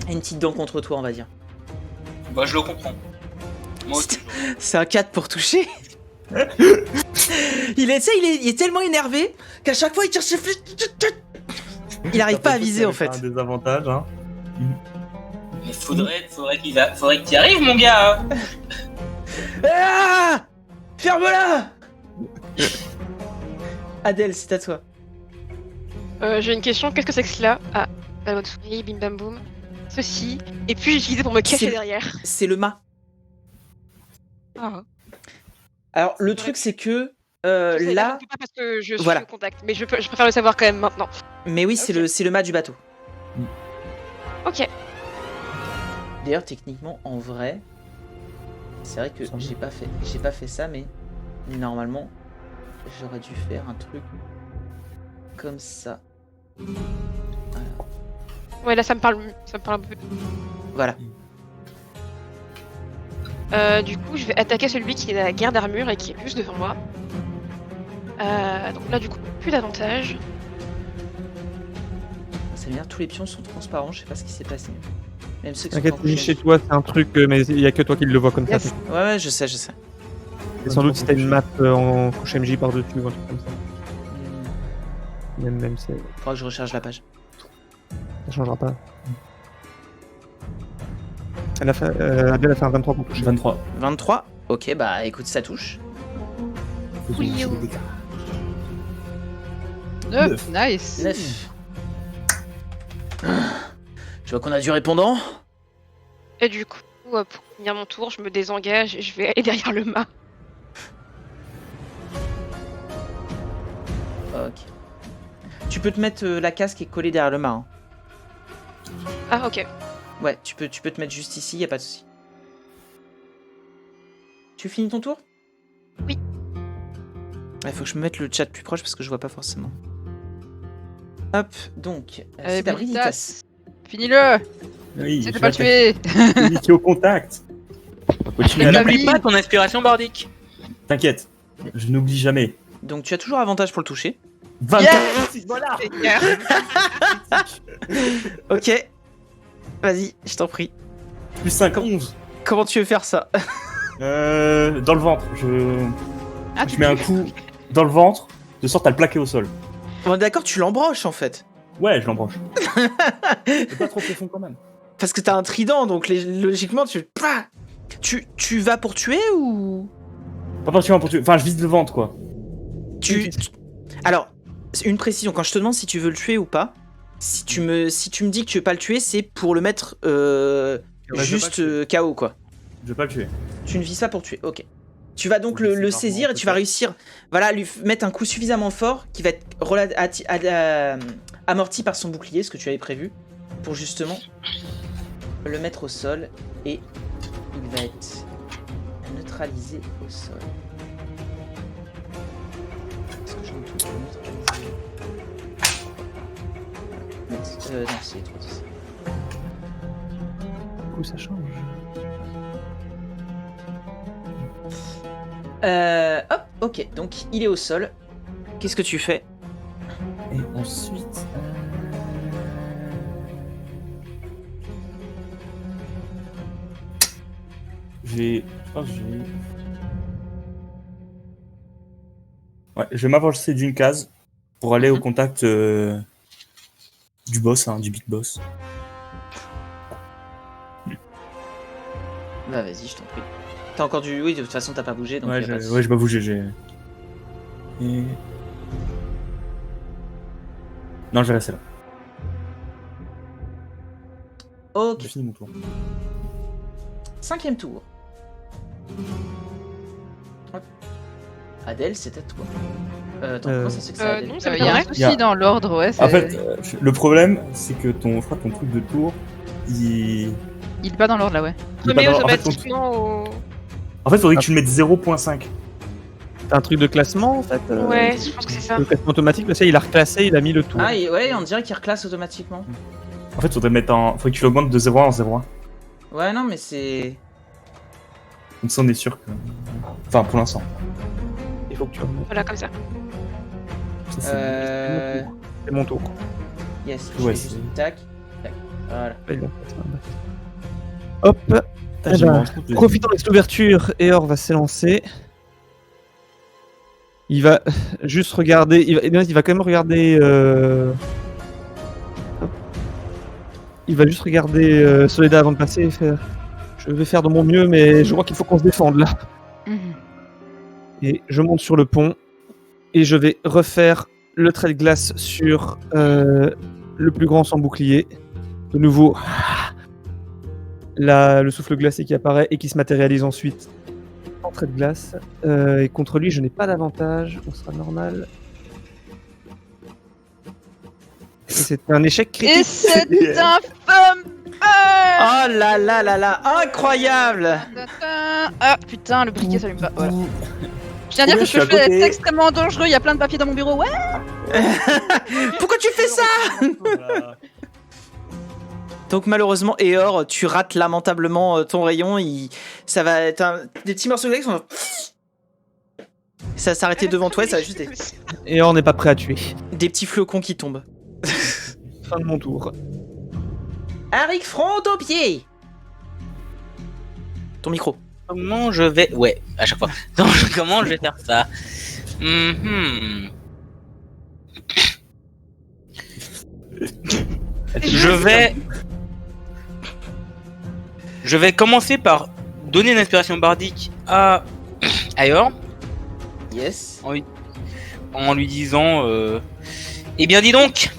Une petite dent contre toi, on va dire. Bah je le comprends. Moi aussi. C'est un 4 pour toucher. il est tellement énervé qu'à chaque fois il tire ses flèches. Il arrive pas à viser en fait. Un désavantage, hein. Mais faudrait que tu y arrives mon gars. Ah Ferme-la. Adèle, c'est à toi. J'ai une question, qu'est-ce que c'est que cela? Ah, la mode souris, bim bam boum. Ceci, et puis j'ai utilisé pour me cacher C'est- derrière. C'est le mât. Ah. Alors, le truc, c'est que Je sais, là... je peux pas parce que je suis Voilà. au contact, mais je préfère le savoir quand même maintenant. Mais oui, c'est Ok. le mât du bateau. Ok. D'ailleurs, techniquement, en vrai, c'est vrai que Ça va. j'ai pas fait ça, mais normalement, j'aurais dû faire un truc comme ça. Ouais, là ça me parle un peu. Voilà. Du coup, je vais attaquer celui qui est à la guerre d'armure et qui est juste devant moi. Donc là, du coup, plus d'avantage. Ça veut dire tous les pions sont transparents, je sais pas ce qui s'est passé. Même ceux qui sont T'inquiète, pas oui, rouges. chez toi, c'est un truc, mais il y a que toi qui le vois comme Yes. ça. Ouais, je sais. Et sans doute si t'as une map en couche MJ par-dessus ou un truc comme ça. Même c'est... Faudra que je recharge la page. ça changera pas. Elle a fait, Adèle a fait un 23 pour toucher. 23. 23. Ok, bah écoute, ça touche. Oui, J'ai oh. des dégâts. 9, nice. 9. Je vois qu'on a du répondant. Et du coup, pour finir mon tour, je me désengage et je vais aller derrière le mât. Ok. Tu peux te mettre la casque et coller derrière le mât. Hein. Ah, ok. Ouais, tu peux te mettre juste ici, y a pas de souci. Tu finis ton tour? Oui. Il faut que je me mette le chat plus proche parce que je vois pas forcément. Hop, donc, c'est à Brigitas. Brigitas. Finis-le. Oui, C'était je pas vais tué. attaquer celui qui est au contact. On va continuer Mais à la l'attaquer. N'oublie pas ton inspiration bardique. T'inquiète, je n'oublie jamais. Donc tu as toujours avantage pour le toucher. 24. Voilà. Ok. Vas-y, je t'en prie. Plus 5, 11. Comment tu veux faire ça? Dans le ventre. Ah, Je mets un coup dans le ventre, de sorte à le plaquer au sol. Bon, d'accord, tu l'embroches en fait. Ouais, je l'embranche. C'est pas trop profond quand même. Parce que t'as un trident, donc logiquement tu vas pour tuer ou... Pas particulièrement pour tuer. Enfin, je vise le ventre, quoi. Alors, une précision, quand je te demande si tu veux le tuer ou pas, si tu me dis que tu veux pas le tuer, c'est pour le mettre je veux pas juste le KO quoi. Je vais pas le tuer. Tu ne vises pas pour le tuer, ok. Tu vas donc Je vais le essayer saisir et tu vas peut-être. réussir, voilà, lui mettre un coup suffisamment fort qui va être amorti par son bouclier, ce que tu avais prévu, pour justement le mettre au sol et il va être neutralisé au sol. Est-ce que j'ai un truc pour neutraliser? Non, c'est 3-10. Du coup, ça change. Hop, ok, donc il est au sol. Qu'est-ce que tu fais? Et ensuite. Je vais m'avancer d'une case pour aller au contact du boss, du big boss. Bah vas-y, je t'en prie. T'as encore du... Oui, de toute façon, t'as pas bougé, donc Ouais, y a pas de je souci. vais pas bouger. Et... Non, je vais rester là. Ok, J'ai fini mon tour. 5ème tour. Hop. Adèle, c'est à toi. Attends, comment ça se fait que c'est Adèle? non, ça Il y a un m'étonnerait. souci Il y a- dans l'ordre, ouais. En fait, le problème, c'est que je crois que ton truc de tour, il Il est pas dans l'ordre là, ouais. il est pas Remets dans- automatiquement au. En fait, faudrait que tu le mettes 0.5. T'as un truc de classement en fait Ouais, je pense que c'est ça. Le classement automatique, parce qu'il a reclassé, il a mis le tour. Ah, ouais, on dirait qu'il reclasse automatiquement. En fait, faudrait que tu l'augmentes de 0 en 0.1. Ouais, non, mais c'est... Comme ça, on est sûr que. Enfin, pour l'instant. Il faut que tu remontes. Voilà, comme ça. Ça, c'est- C'est mon tour. Yes, Ouais, je fais juste c'est- tac, tac. Voilà. Hop, Putain, j'ai Eh ben, vraiment un truc de- profitant de cette ouverture, Eor va s'élancer. Il va juste regarder. Il va quand même regarder. Hop. Il va juste regarder Soledad avant de passer et faire. Je vais faire de mon mieux, mais je crois qu'il faut qu'on se défende là. Mhm. Et je monte sur le pont et je vais refaire le trait de glace sur le plus grand sans bouclier. De nouveau, le souffle glacé qui apparaît et qui se matérialise ensuite en trait de glace. Et contre lui, je n'ai pas d'avantage. On sera normal. Et c'est un échec critique. Et c'est un fumble. Oh là là là là, incroyable! Ah putain, le briquet s'allume pas. Voilà. Je tiens à dire Oui, que je suis ce à que je fais côté. est extrêmement dangereux. Il y a plein de papiers dans mon bureau. Ouais. Pourquoi tu fais ça? Voilà. Donc malheureusement, Eor, tu rates lamentablement ton rayon. Ça va être des petits morceaux de glace qui vont... Ça va s'arrêter devant toi et ça va juste Et on n'est pas prêt à tuer. des petits flocons qui tombent. Fin de mon tour. Arik, front au pied! Ton micro. Comment je vais... Ouais, à chaque fois. Donc, comment je vais faire ça? Mhm. Je vais commencer par donner une inspiration bardique à Eor Yes. en lui disant eh bien dis donc,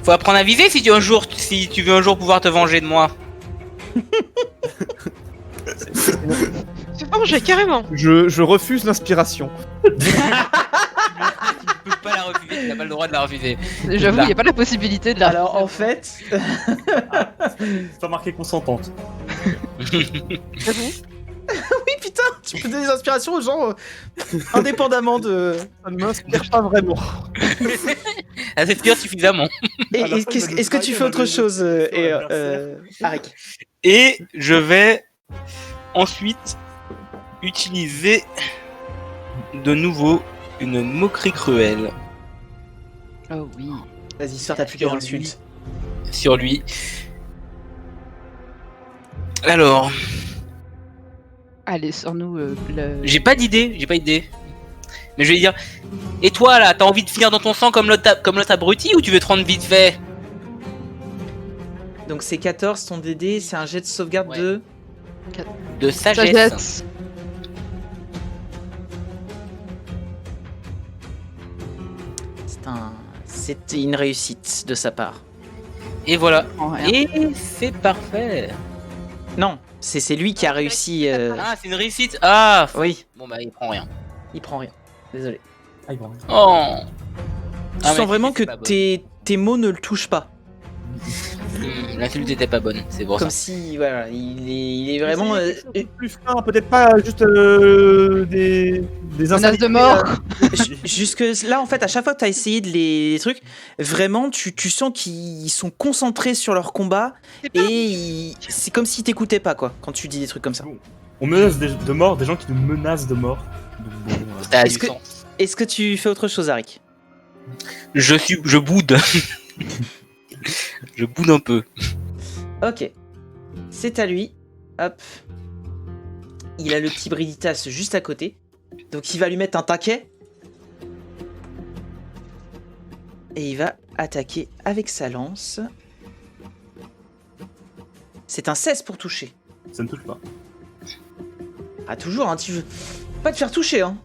faut apprendre à viser si tu veux un jour pouvoir te venger de moi. C'est venger, carrément. Je refuse l'inspiration. Tu peux pas la refuser, tu n'as pas le droit de la refuser. J'avoue, il n'y a pas la possibilité de la. Alors en fait... C'est pas marqué consentante. J'avoue. Oui putain, tu peux donner des inspirations aux gens indépendamment de... Ça ne m'inspire pas vraiment. Elle s'inspire suffisamment. Et, À la et fin, qu'est-ce il va est-ce que nous tu draguer, fais on autre va chose, lui dire Arik? Et je vais ensuite utiliser de nouveau une moquerie cruelle Oh oui. Vas-y, sors ta plus belle insulte. sur lui. Alors, Allez, sors-nous le. j'ai pas d'idée. Mais je vais dire, et toi là, t'as envie de finir dans ton sang comme l'autre abruti ou tu veux te rendre vite fait? Donc c'est 14, ton DD, c'est un jet de sauvegarde Ouais. de... De sagesse. Sagesse. C'était une réussite de sa part. Et voilà. Oh, rien. Et c'est parfait. Non, c'est lui qui a réussi... Ah, c'est une réussite. Ah, Oui, bon bah il prend rien. il prend rien. Désolé. Ah, bon. Oh. Tu Ah, sens mais vraiment c'est que pas bon. tes mots ne le touchent pas. L'insulte était pas bonne, c'est pour Comme ça. si, voilà, il est vraiment... Plus fin, peut-être pas juste des Menace insanités, de mort. Jusque là, en fait, à chaque fois que tu as essayé de les trucs, vraiment, tu sens qu'ils sont concentrés sur leur combat et c'est comme s'ils t'écoutaient pas, quoi, quand tu dis des trucs comme ça. On menace de mort des gens qui nous menacent de mort. Donc, bon, Ça a Est-ce du que- sens. Est-ce que tu fais autre chose, Arik? Je boude. Je boude un peu. Ok. C'est à lui. Hop. Il a le petit Briditas juste à côté. Donc il va lui mettre un taquet. Et il va attaquer avec sa lance. C'est un 16 pour toucher. ça ne touche pas. Ah toujours, hein, tu veux pas te faire toucher, hein.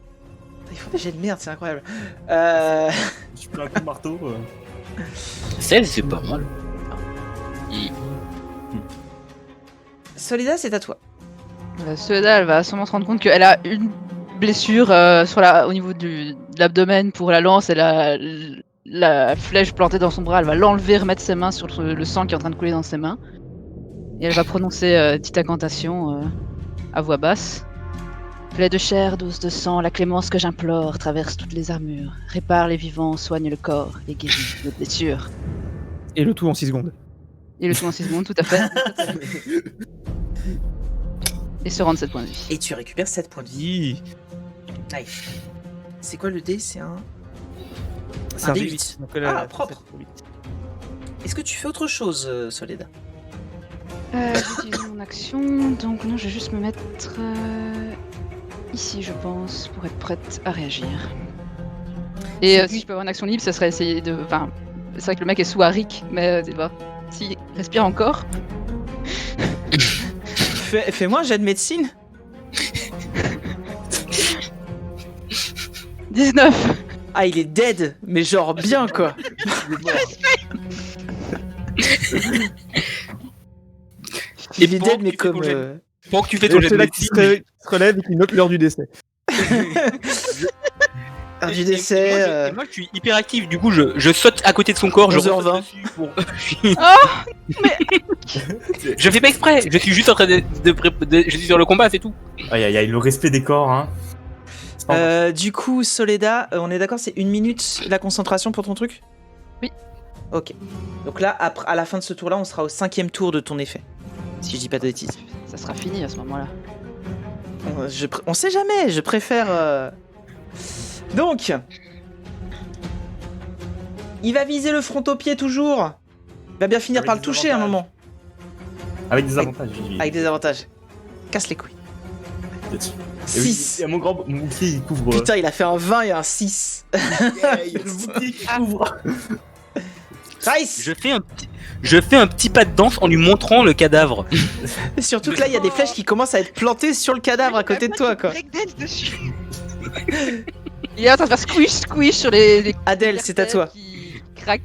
Il faut des jets de merde, c'est incroyable. Je peux un coup de marteau. 16, c'est pas mal. Soledad, c'est à toi. Soledad, elle va sûrement se rendre compte qu'elle a une blessure au niveau de l'abdomen pour la lance et la flèche plantée dans son bras. Elle va l'enlever, remettre ses mains sur le sang qui est en train de couler dans ses mains. Et elle va prononcer petite incantation à voix basse. Plaie de chair, dose de sang, la clémence que j'implore traverse toutes les armures. Répare les vivants, soigne le corps et guérit les blessures. Et le tout en 6 secondes. Et le tout en 6 secondes, tout à fait. Et se rendre 7 points de vie. Et tu récupères 7 points de vie. Oui. Nice. C'est quoi le dé? C'est un... C'est Un un D8. D8. Donc, elle a Ah, propre. 7. Est-ce que tu fais autre chose, Soledad? J'utilise mon action, donc non, je vais juste me mettre ici, je pense, pour être prête à réagir. Et si je peux avoir une action libre, ça serait essayer de... Enfin, c'est vrai que le mec est sous Arik, mais s'il respire encore... Fais-moi un jet de médecine. 19. Ah, il est dead, mais genre bien quoi. Il est pendant dead, que mais tu fais comme. ton jet- Pendant que tu fais ton Et jet c'est de là qui médecine, se relève et qui note l'heure du décès. Heure du et décès. moi, moi, je suis hyper actif, du coup je saute à côté de son corps, je 11h20. resaute dessus pour... Oh, Je fais pas exprès, je suis juste en train je suis sur le combat, c'est tout. Aïe aïe aïe, le respect des corps, hein. C'est pas Du coup, Soledad, on est d'accord, c'est 1 minute la concentration pour ton truc? Oui. Ok. Donc là, à la fin de ce tour-là, on sera au 5e tour de ton effet. Si je dis pas de bêtises. ça sera fini à ce moment-là. On sait jamais, je préfère. Donc. Il va viser le front au pied toujours. Il va bien finir Avec par le des toucher à un avantages. moment. Avec des avantages, j'ai Avec des avantages. Casse les couilles. peut-être. 6. Et mon bouclier, il couvre. Putain, il a fait un 20 et un 6. Le bouclier qui couvre. Nice. Je fais un petit pas de danse en lui montrant le cadavre. Surtout que là, il y a des flèches qui commencent à être plantées sur le cadavre à côté de toi, quoi. Breakdance dessus. Il est en train de faire squish sur les Adèle, c'est à toi. qui craquent.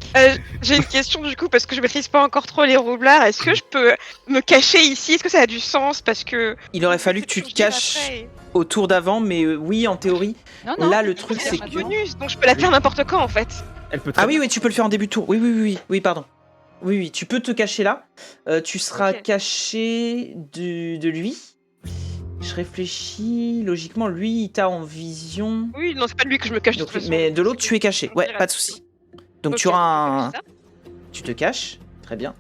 J'ai une question du coup parce que je maîtrise pas encore trop les roublards. Est-ce que je peux me cacher ici? Est-ce que ça a du sens? Parce que Il aurait fallu que tu te caches au tour d'avant, mais oui, en théorie. Non, Là, le truc, c'est c'est un que. bonus, donc je peux la faire n'importe quand en fait. Elle peut très Ah oui, bien- oui, tu peux le faire en début de tour. Oui, pardon. Oui, tu peux te cacher là. Tu seras Ok. caché de lui. Je réfléchis. Logiquement, lui, il t'a en vision. Oui, non, c'est pas de lui que je me cache de Donc, toute façon. mais de l'autre, tu es caché. Ouais, pas de souci. Donc, tu Ok, auras on un. fait ça. Tu te caches. Très bien.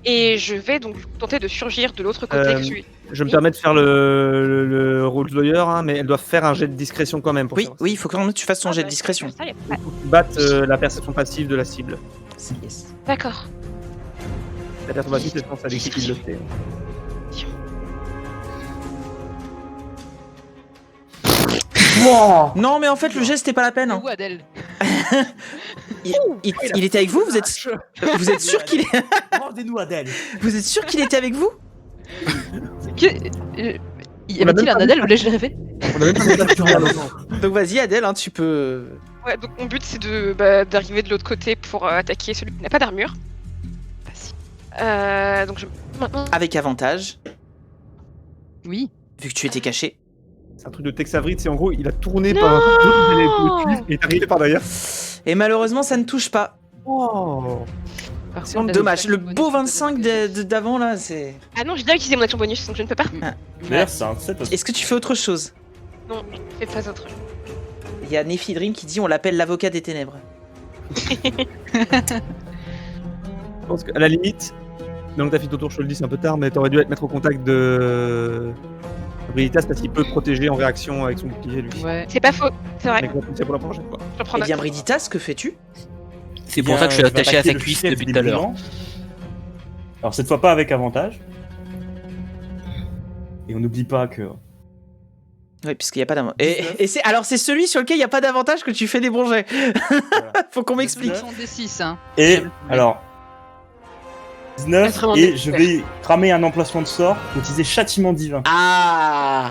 Et je vais donc tenter de surgir de l'autre côté Euh, que je suis. Je me permets de faire le rôle de lawyer, hein, mais elle doit faire un jet de discrétion quand même pour Oui, savoir il faut quand même que tu fasses ton Ah, jet de bah, discrétion. ça, y a pas- si tu battes la perception passive de la cible. Yes. D'accord. La perception passive, c'est pense à l'équipe qui le fait. Non, mais en fait, le geste, c'était pas la peine. hein. Où Adèle? Il était avec vous. Vous êtes sûr qu'il est. Rendez-nous Adèle. Vous êtes sûr qu'il était avec vous? Que- Y On a avait-il même un pas Adèle ou l'ai-je rêvé? On a même pas mis sur Donc vas-y, Adèle, hein, tu peux. Ouais, donc mon but c'est d'arriver de l'autre côté pour attaquer celui qui n'a pas d'armure. Donc je maintenant. Avec avantage, Oui. vu que tu étais caché. C'est un truc de Tex Avery, c'est en gros, il a tourné par un truc d'autre, il allait le tuer, et il est arrivé par derrière. Et malheureusement, ça ne touche pas. Oh. Par C'est contre, dommage. Le bonus, beau ça 25 donne d'avant là, c'est. Ah non, j'ai déjà utilisé mon action bonus donc je ne peux pas. D'ailleurs, c'est un 7 aussi. Est-ce que tu fais autre chose? Non, je fais pas un truc. Il y a Nephi Dream qui dit on l'appelle l'avocat des ténèbres. Je pense qu'à la limite, donc t'as fait ton tour, je te le dis, c'est un peu tard, mais t'aurais dû être mettre au contact de Brigitas parce qu'il peut te protéger en réaction avec son bouclier, lui. Ouais. C'est pas faux, c'est vrai. Avec la poussière pour la prochaine fois. Je prends Eh note. bien, Brigitas, que fais-tu? C'est pour ça que je suis vais attaché à attaquer sa le cuisse chef depuis des tout à l'heure. brillants. Alors cette fois pas avec avantage. Et on n'oublie pas que Oui, puisqu'il n'y a pas d'avantage. Et c'est alors c'est celui sur lequel il n'y a pas d'avantage que tu fais des bons jets. Faut qu'on m'explique. Ils sont des 6, hein. Et J'aime. alors 19 Extrêmement et bien. je vais cramer un emplacement de sort pour utiliser châtiment divin. Ah.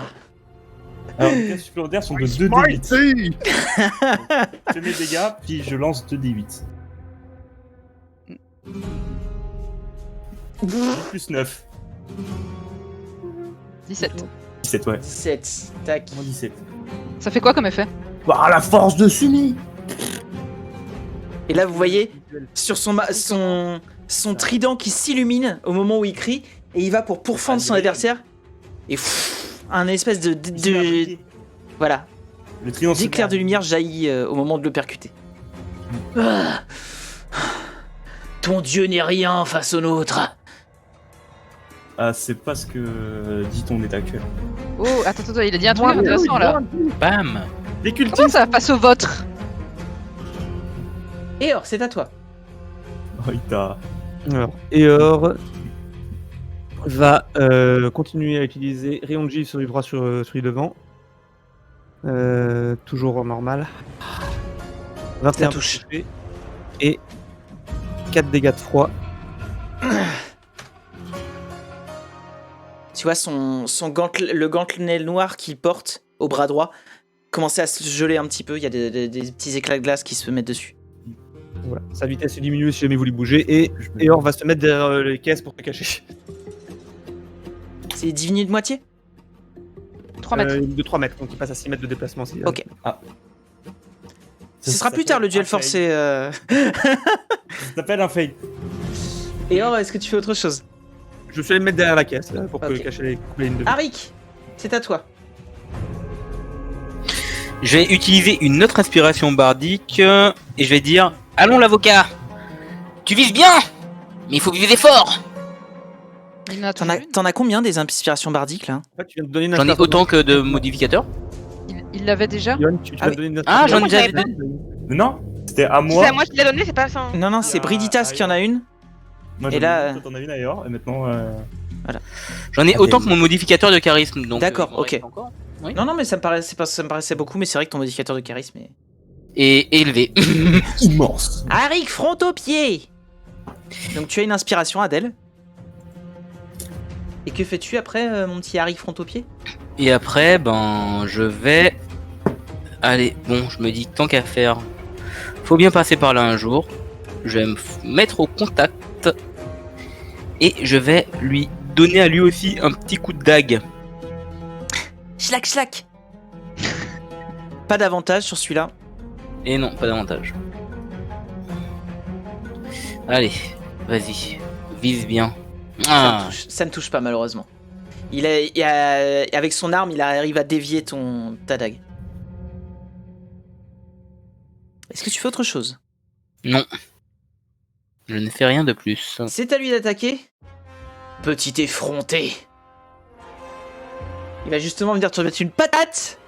Alors les dégâts supplémentaires sont de 2d8. Je fais mes dégâts puis je lance 2d8. Plus 9. 17. 17 ouais. 7. Tac. Moins 17. Ça fait quoi comme effet? Par la force de Sumi. Et là, vous voyez sur son trident qui s'illumine au moment où il crie et il va pour pourfendre son adversaire et un espèce de voilà, Le triomphe. d'éclair de lumière jaillit au moment de le percuter. Ah. Ton dieu n'est rien face au nôtre. Ah, c'est pas ce que dit ton état actuel. Oh, attends, il a dit un truc intéressant là. Bam. Les Comment cultistes. ça passe au vôtre? Et or, c'est à toi. Oh, il t'a. Alors, Eor va continuer à utiliser Rayon de givre sur du droit sur celui devant. Toujours en normal. 21 Ça touche. touché. Et 4 dégâts de froid. Tu vois le gantelet noir qu'il porte au bras droit commencer à se geler un petit peu. Il y a des petits éclats de glace qui se mettent dessus. Voilà, sa vitesse est diminuée si jamais vous voulez bouger. Et Eor va se mettre derrière les caisses pour se cacher. C'est diminué de moitié? 3 mètres. De 3 mètres, donc il passe à 6 mètres de déplacement. Ok. Ce sera Ça plus tard le s'appelle duel un forcé. Ça s'appelle un fail. Et or, est-ce que tu fais autre chose? Je suis allé me mettre derrière la caisse là, pour Ok. cacher les lignes de vie. Arik, c'est à toi. Je vais utiliser une autre inspiration bardique et je vais dire allons l'avocat. Tu vises bien, mais il faut viser fort. Il en a T'en toujours as, t'en as combien des inspirations bardiques là? En fait, tu viens de donner une J'en ai inspiration. autant que de modificateurs. Il l'avait déjà. Yoann, tu Ah viens oui. de donner une Ah, j'en ai Moi, déjà j'avais vu. Mais non, c'était à Si moi. c'est à moi qui l'ai donné, c'est pas ça. Non, non, Il y c'est a Briditas qui en a une. Moi, Et j'en ai là, une, toi, t'en as une ailleurs, et maintenant. J'en ai Ah, autant mais- que mon modificateur de charisme. Donc, D'accord, il m'en ok. reste encore. Oui. Non, non, mais ça me paraissait beaucoup, mais c'est vrai que ton modificateur de charisme est. Et élevé. Immense. Arik, front au pied. Donc tu as une inspiration, Adèle. Et que fais-tu après, mon petit Arik, front au pied? Et après, ben, je vais. Allez, bon, je me dis tant qu'à faire, faut bien passer par là un jour. Je vais me mettre au contact et je vais lui donner à lui aussi un petit coup de dague. Schlac, schlac. Pas d'avantage sur celui-là. Et non, pas d'avantage. Allez, vas-y, vise bien. Ah, Ça ne touche pas, malheureusement. Avec son arme, il arrive à dévier ta dague. Est-ce que tu fais autre chose? non. Je ne fais rien de plus. C'est à lui d'attaquer. Petit effronté. Il va justement venir te mettre une patate.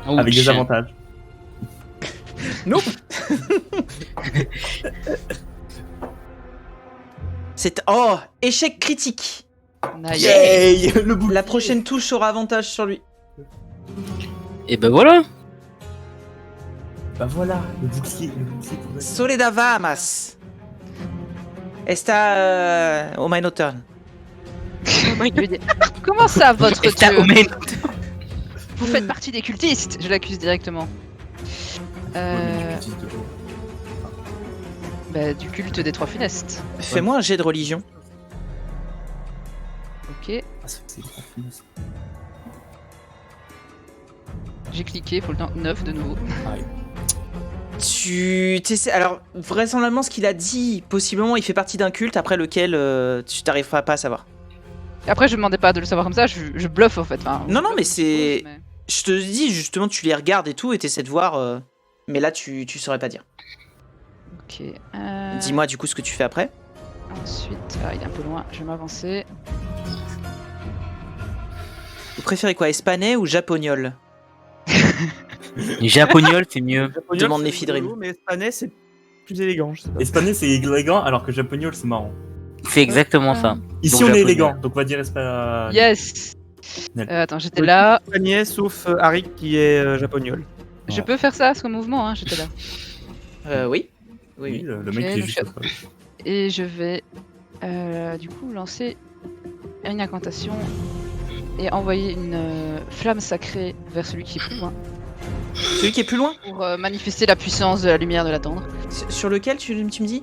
Oh, Avec des chien. avantages. Nope. C'est... Oh, échec critique. Nice. Yay Le bout. La prochaine touche aura avantage sur lui. Et ben voilà. Bah voilà, le bouclier. Soledad Vamas. Esta au my turn. Je lui dis, comment ça, votre Et t'as dieu Omen. Vous faites partie des cultistes. Je l'accuse directement. Bah, du culte des trois funestes. Fais-moi un jet de religion. Ok, j'ai cliqué, faut le temps 9 de nouveau. Tu t'essaies... Alors, vraisemblablement, ce qu'il a dit, possiblement, il fait partie d'un culte après lequel tu t'arriveras pas à savoir. Après, je demandais pas de le savoir comme ça, je bluffe en fait. Enfin, Non, non, je mais bluffe, c'est- je suppose, Je te dis, justement, tu les regardes et tout, et t'essaies de voir... Mais là, tu saurais pas dire. Ok. Dis-moi, du coup, ce que tu fais après. Ensuite, il est un peu loin, je vais m'avancer. Vous préférez quoi, espagnol ou japonol? Japonol, c'est mieux. Japonol, Demande c'est Néphidrim. rigolo, mais Spanais, c'est plus élégant, je sais pas. Espagnol, c'est élégant, alors que japonol, c'est marrant. C'est exactement ça. Ici, Donc, on est japonais. élégant, donc on va dire espagnol. Yes. Nel. Attends, j'étais là. Spanais, sauf Arik qui est japonol. Je peux faire ça, ce mouvement, hein, j'étais là. Oui. Oui, Oui, oui. le Ok, mec qui est donc juste. Et je vais du coup lancer une incantation et envoyer une flamme sacrée vers celui qui est plus loin Celui qui est plus loin? pour manifester la puissance de la lumière de la tendre. Sur lequel tu me dis?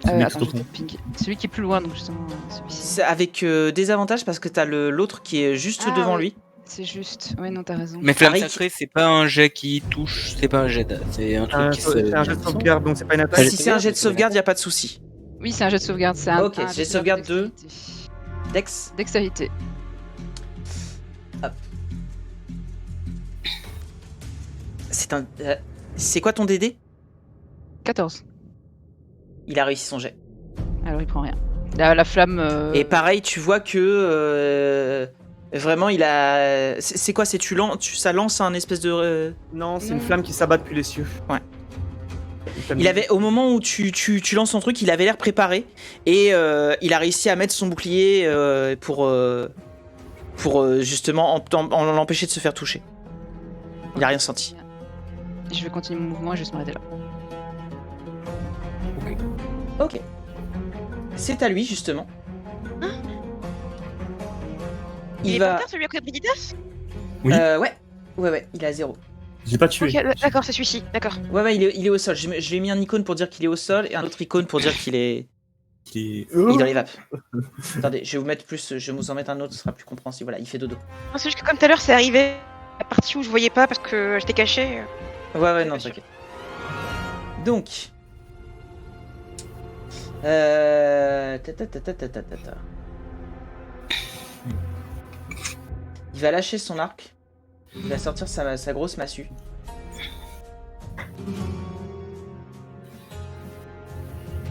Attends, je ping. Celui qui est plus loin, donc justement celui-ci. C'est avec des avantages parce que t'as l'autre qui est juste Ah, devant oui. lui. C'est juste. Ouais, non, t'as raison. Mais flamme Arik. sacrée, c'est pas un jet qui touche, c'est pas un jet, c'est un truc qui se. C'est un jet de sauvegarde, donc c'est pas une attaque. Si c'est un jet de sauvegarde, y a pas de souci. Oui, c'est un jet de sauvegarde. C'est un. Ok, jet de sauvegarde de- Dex. Dextérité. C'est quoi ton DD? 14. Il a réussi son jet. Alors il prend rien. La flamme. Et pareil, tu vois que vraiment il a. C'est quoi? C'est ça lance un espèce de. Non, c'est une flamme qui s'abat depuis les cieux. Ouais. Une flamme Il avait au moment où tu lances son truc, il avait l'air préparé et il a réussi à mettre son bouclier pour justement en l'empêcher de se faire toucher. Il a rien senti. Je vais continuer mon mouvement et je vais m'arrêter là. Ok. C'est à lui justement. Il est va. par terre, celui après Brigidas? Oui. Ouais. Ouais, il est à 0. J'ai pas tué. Ok, d'accord, c'est celui-ci, d'accord. Ouais, il est au sol. Je lui ai mis un icône pour dire qu'il est au sol et un autre icône pour dire qu'il est Qui est- dans les vapes. Attendez, je vais vous mettre plus, je vais vous en mettre un autre, ce sera plus compréhensible. Voilà, il fait dodo. Non, c'est juste que comme tout à l'heure, c'est arrivé la partie où je voyais pas parce que j'étais caché. Ouais, non, t'inquiète. Donc. Ta. Il va lâcher son arc. Il va sortir sa grosse massue.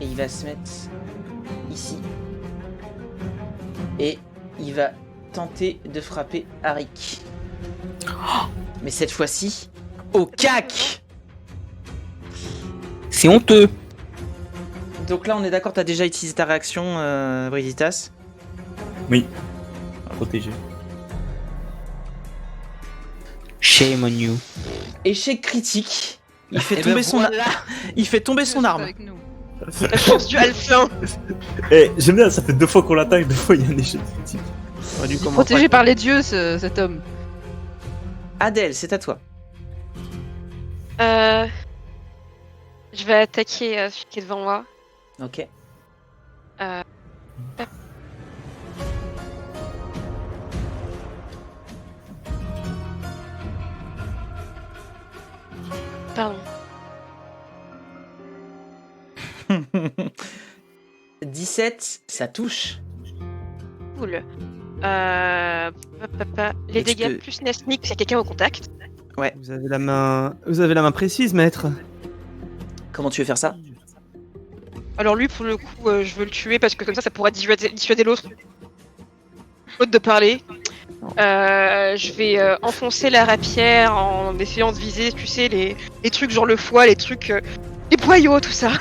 Et il va se mettre ici. Et il va tenter de frapper Arik. Mais cette fois-ci, au cac! C'est honteux. Donc là, on est d'accord, t'as déjà utilisé ta réaction, Brigitas. Oui. Protégé. Shame on you. Échec critique. Il fait Et tomber ben son voilà. il fait tomber son arme. Avec nous. La chance du Alphin. Eh, j'aime bien, ça fait 2 fois qu'on l'attaque, 2 fois il y a un échec critique. On aurait dû commencer Protégé par les dieux, cet homme. Adèle, c'est à toi. Je vais attaquer celui qui est devant moi. Ok. Pardon. 17, ça touche. Cool. Les Et tu dégâts peux- plus Nesnik, s'il y a quelqu'un au contact. Vous avez la main précise, maître. Comment tu veux faire ça? Alors lui, pour le coup, je veux le tuer parce que comme ça pourra dissuader l'autre. Faute de parler. Je vais enfoncer la rapière en essayant de viser, tu sais, les trucs genre le foie, les trucs... les boyaux, tout ça.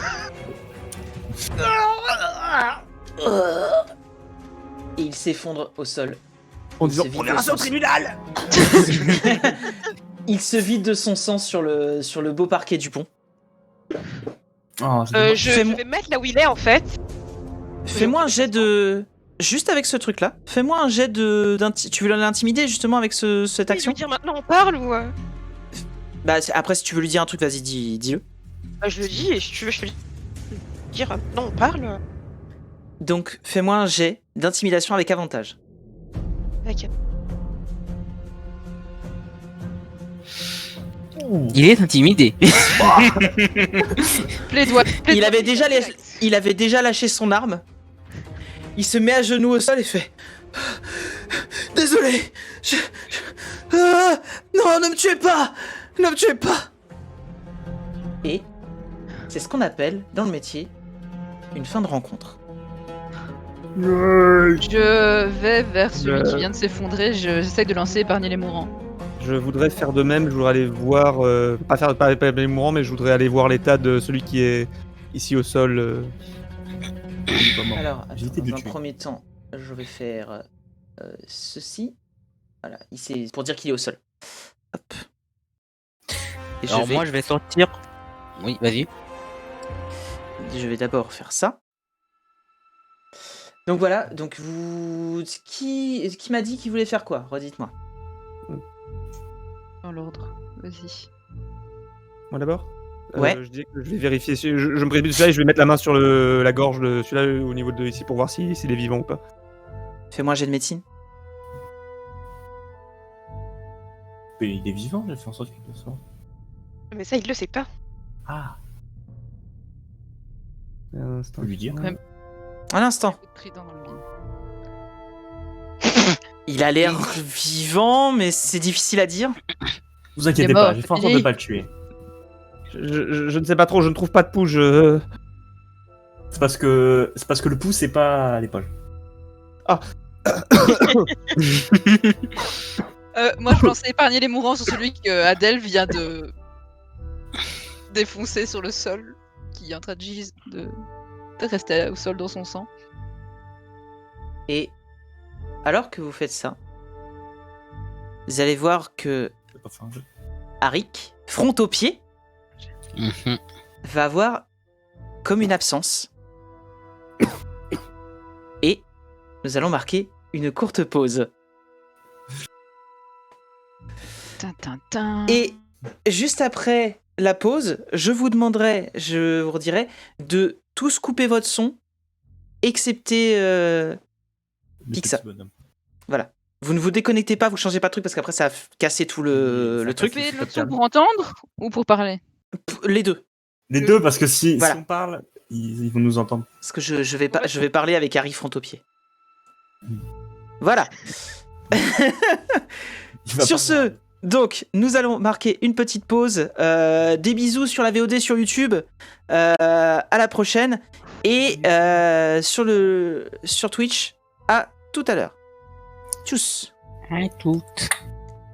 Et il s'effondre au sol. En Il disant se vide on de ira son- au tribunal. Il se vide de son sang sur le beau parquet du pont. Oh, Je Fais-moi- vais mettre là où il est, en fait. Fais-moi un jet de... Juste avec ce truc-là, fais-moi un jet de... Tu veux l'intimider justement avec cette Je vais action? lui dire maintenant on parle ou... Bah après, si tu veux lui dire un truc, vas-y, dis-le. Je le dis et si tu veux, je peux lui dire maintenant on parle. Donc, fais-moi un jet d'intimidation avec avantage. Ok. Il est intimidé. Il avait déjà lâché son arme. Il se met à genoux au sol et fait... Désolé. Non, ne me tuez pas. Ne me tuez pas. Et c'est ce qu'on appelle, dans le métier, une fin de rencontre. Je vais vers celui Le- qui vient de s'effondrer, j'essaie de lancer épargner les mourants. Je voudrais faire de même. Je voudrais aller voir, pas les mourants, mais je voudrais aller voir l'état de celui qui est ici au sol. Alors, attends, J'ai été de dans un tuer. premier temps, je vais faire ceci. Voilà, c'est pour dire qu'il est au sol. Hop. Et Alors moi je vais sortir. Oui, vas-y. je vais d'abord faire ça. Donc voilà, donc vous... Qui m'a dit qu'il voulait faire quoi? Redites-moi. Dans l'ordre, vas-y. Moi d'abord. Ouais. Je dis que je vais vérifier. Je me précipite sur celui-là et je vais mettre la main sur la gorge de celui-là au niveau de ici pour voir s'il est vivant ou pas. Fais-moi un jet de médecine. Mais il est vivant, j'ai fait en sorte qu'il le soit. Mais ça, il le sait pas. Ah, Un je instant. peux lui dire. Quand même. Un instant. Coup de trident dans le bide. Il a l'air vivant, mais c'est difficile à dire. Vous inquiétez Il est mort, pas, j'ai fait en sorte il est- de pas le tuer. Je ne sais pas trop. Je ne trouve pas de pouce. C'est parce que le pouce c'est pas à l'épaule. Moi, je pensais épargner les mourants sur celui que Adèle vient de défoncer sur le sol, qui est en train de rester au sol dans son sang. Et alors que vous faites ça, vous allez voir que C'est pas fait un jeu. Arik, front au pied, Mhm. va avoir comme une absence. Et nous allons marquer une courte pause. Tintin. Et juste après la pause, je vous redirai de tous couper votre son, excepté Le Pixa. petit bonhomme. Voilà. Vous ne vous déconnectez pas, vous changez pas de truc parce qu'après ça va casser tout le truc. Coupez l'autre son pour entendre ou pour parler? Les deux. Les deux, parce que si Voilà. on parle, ils vont nous entendre. Parce que je vais parler avec Harry Frontopied. Voilà. Il va Sur pas ce, voir. donc, nous allons marquer une petite pause. Des bisous sur la VOD sur YouTube. À la prochaine. Et sur Twitch, à tout à l'heure. Tchuss. À toutes.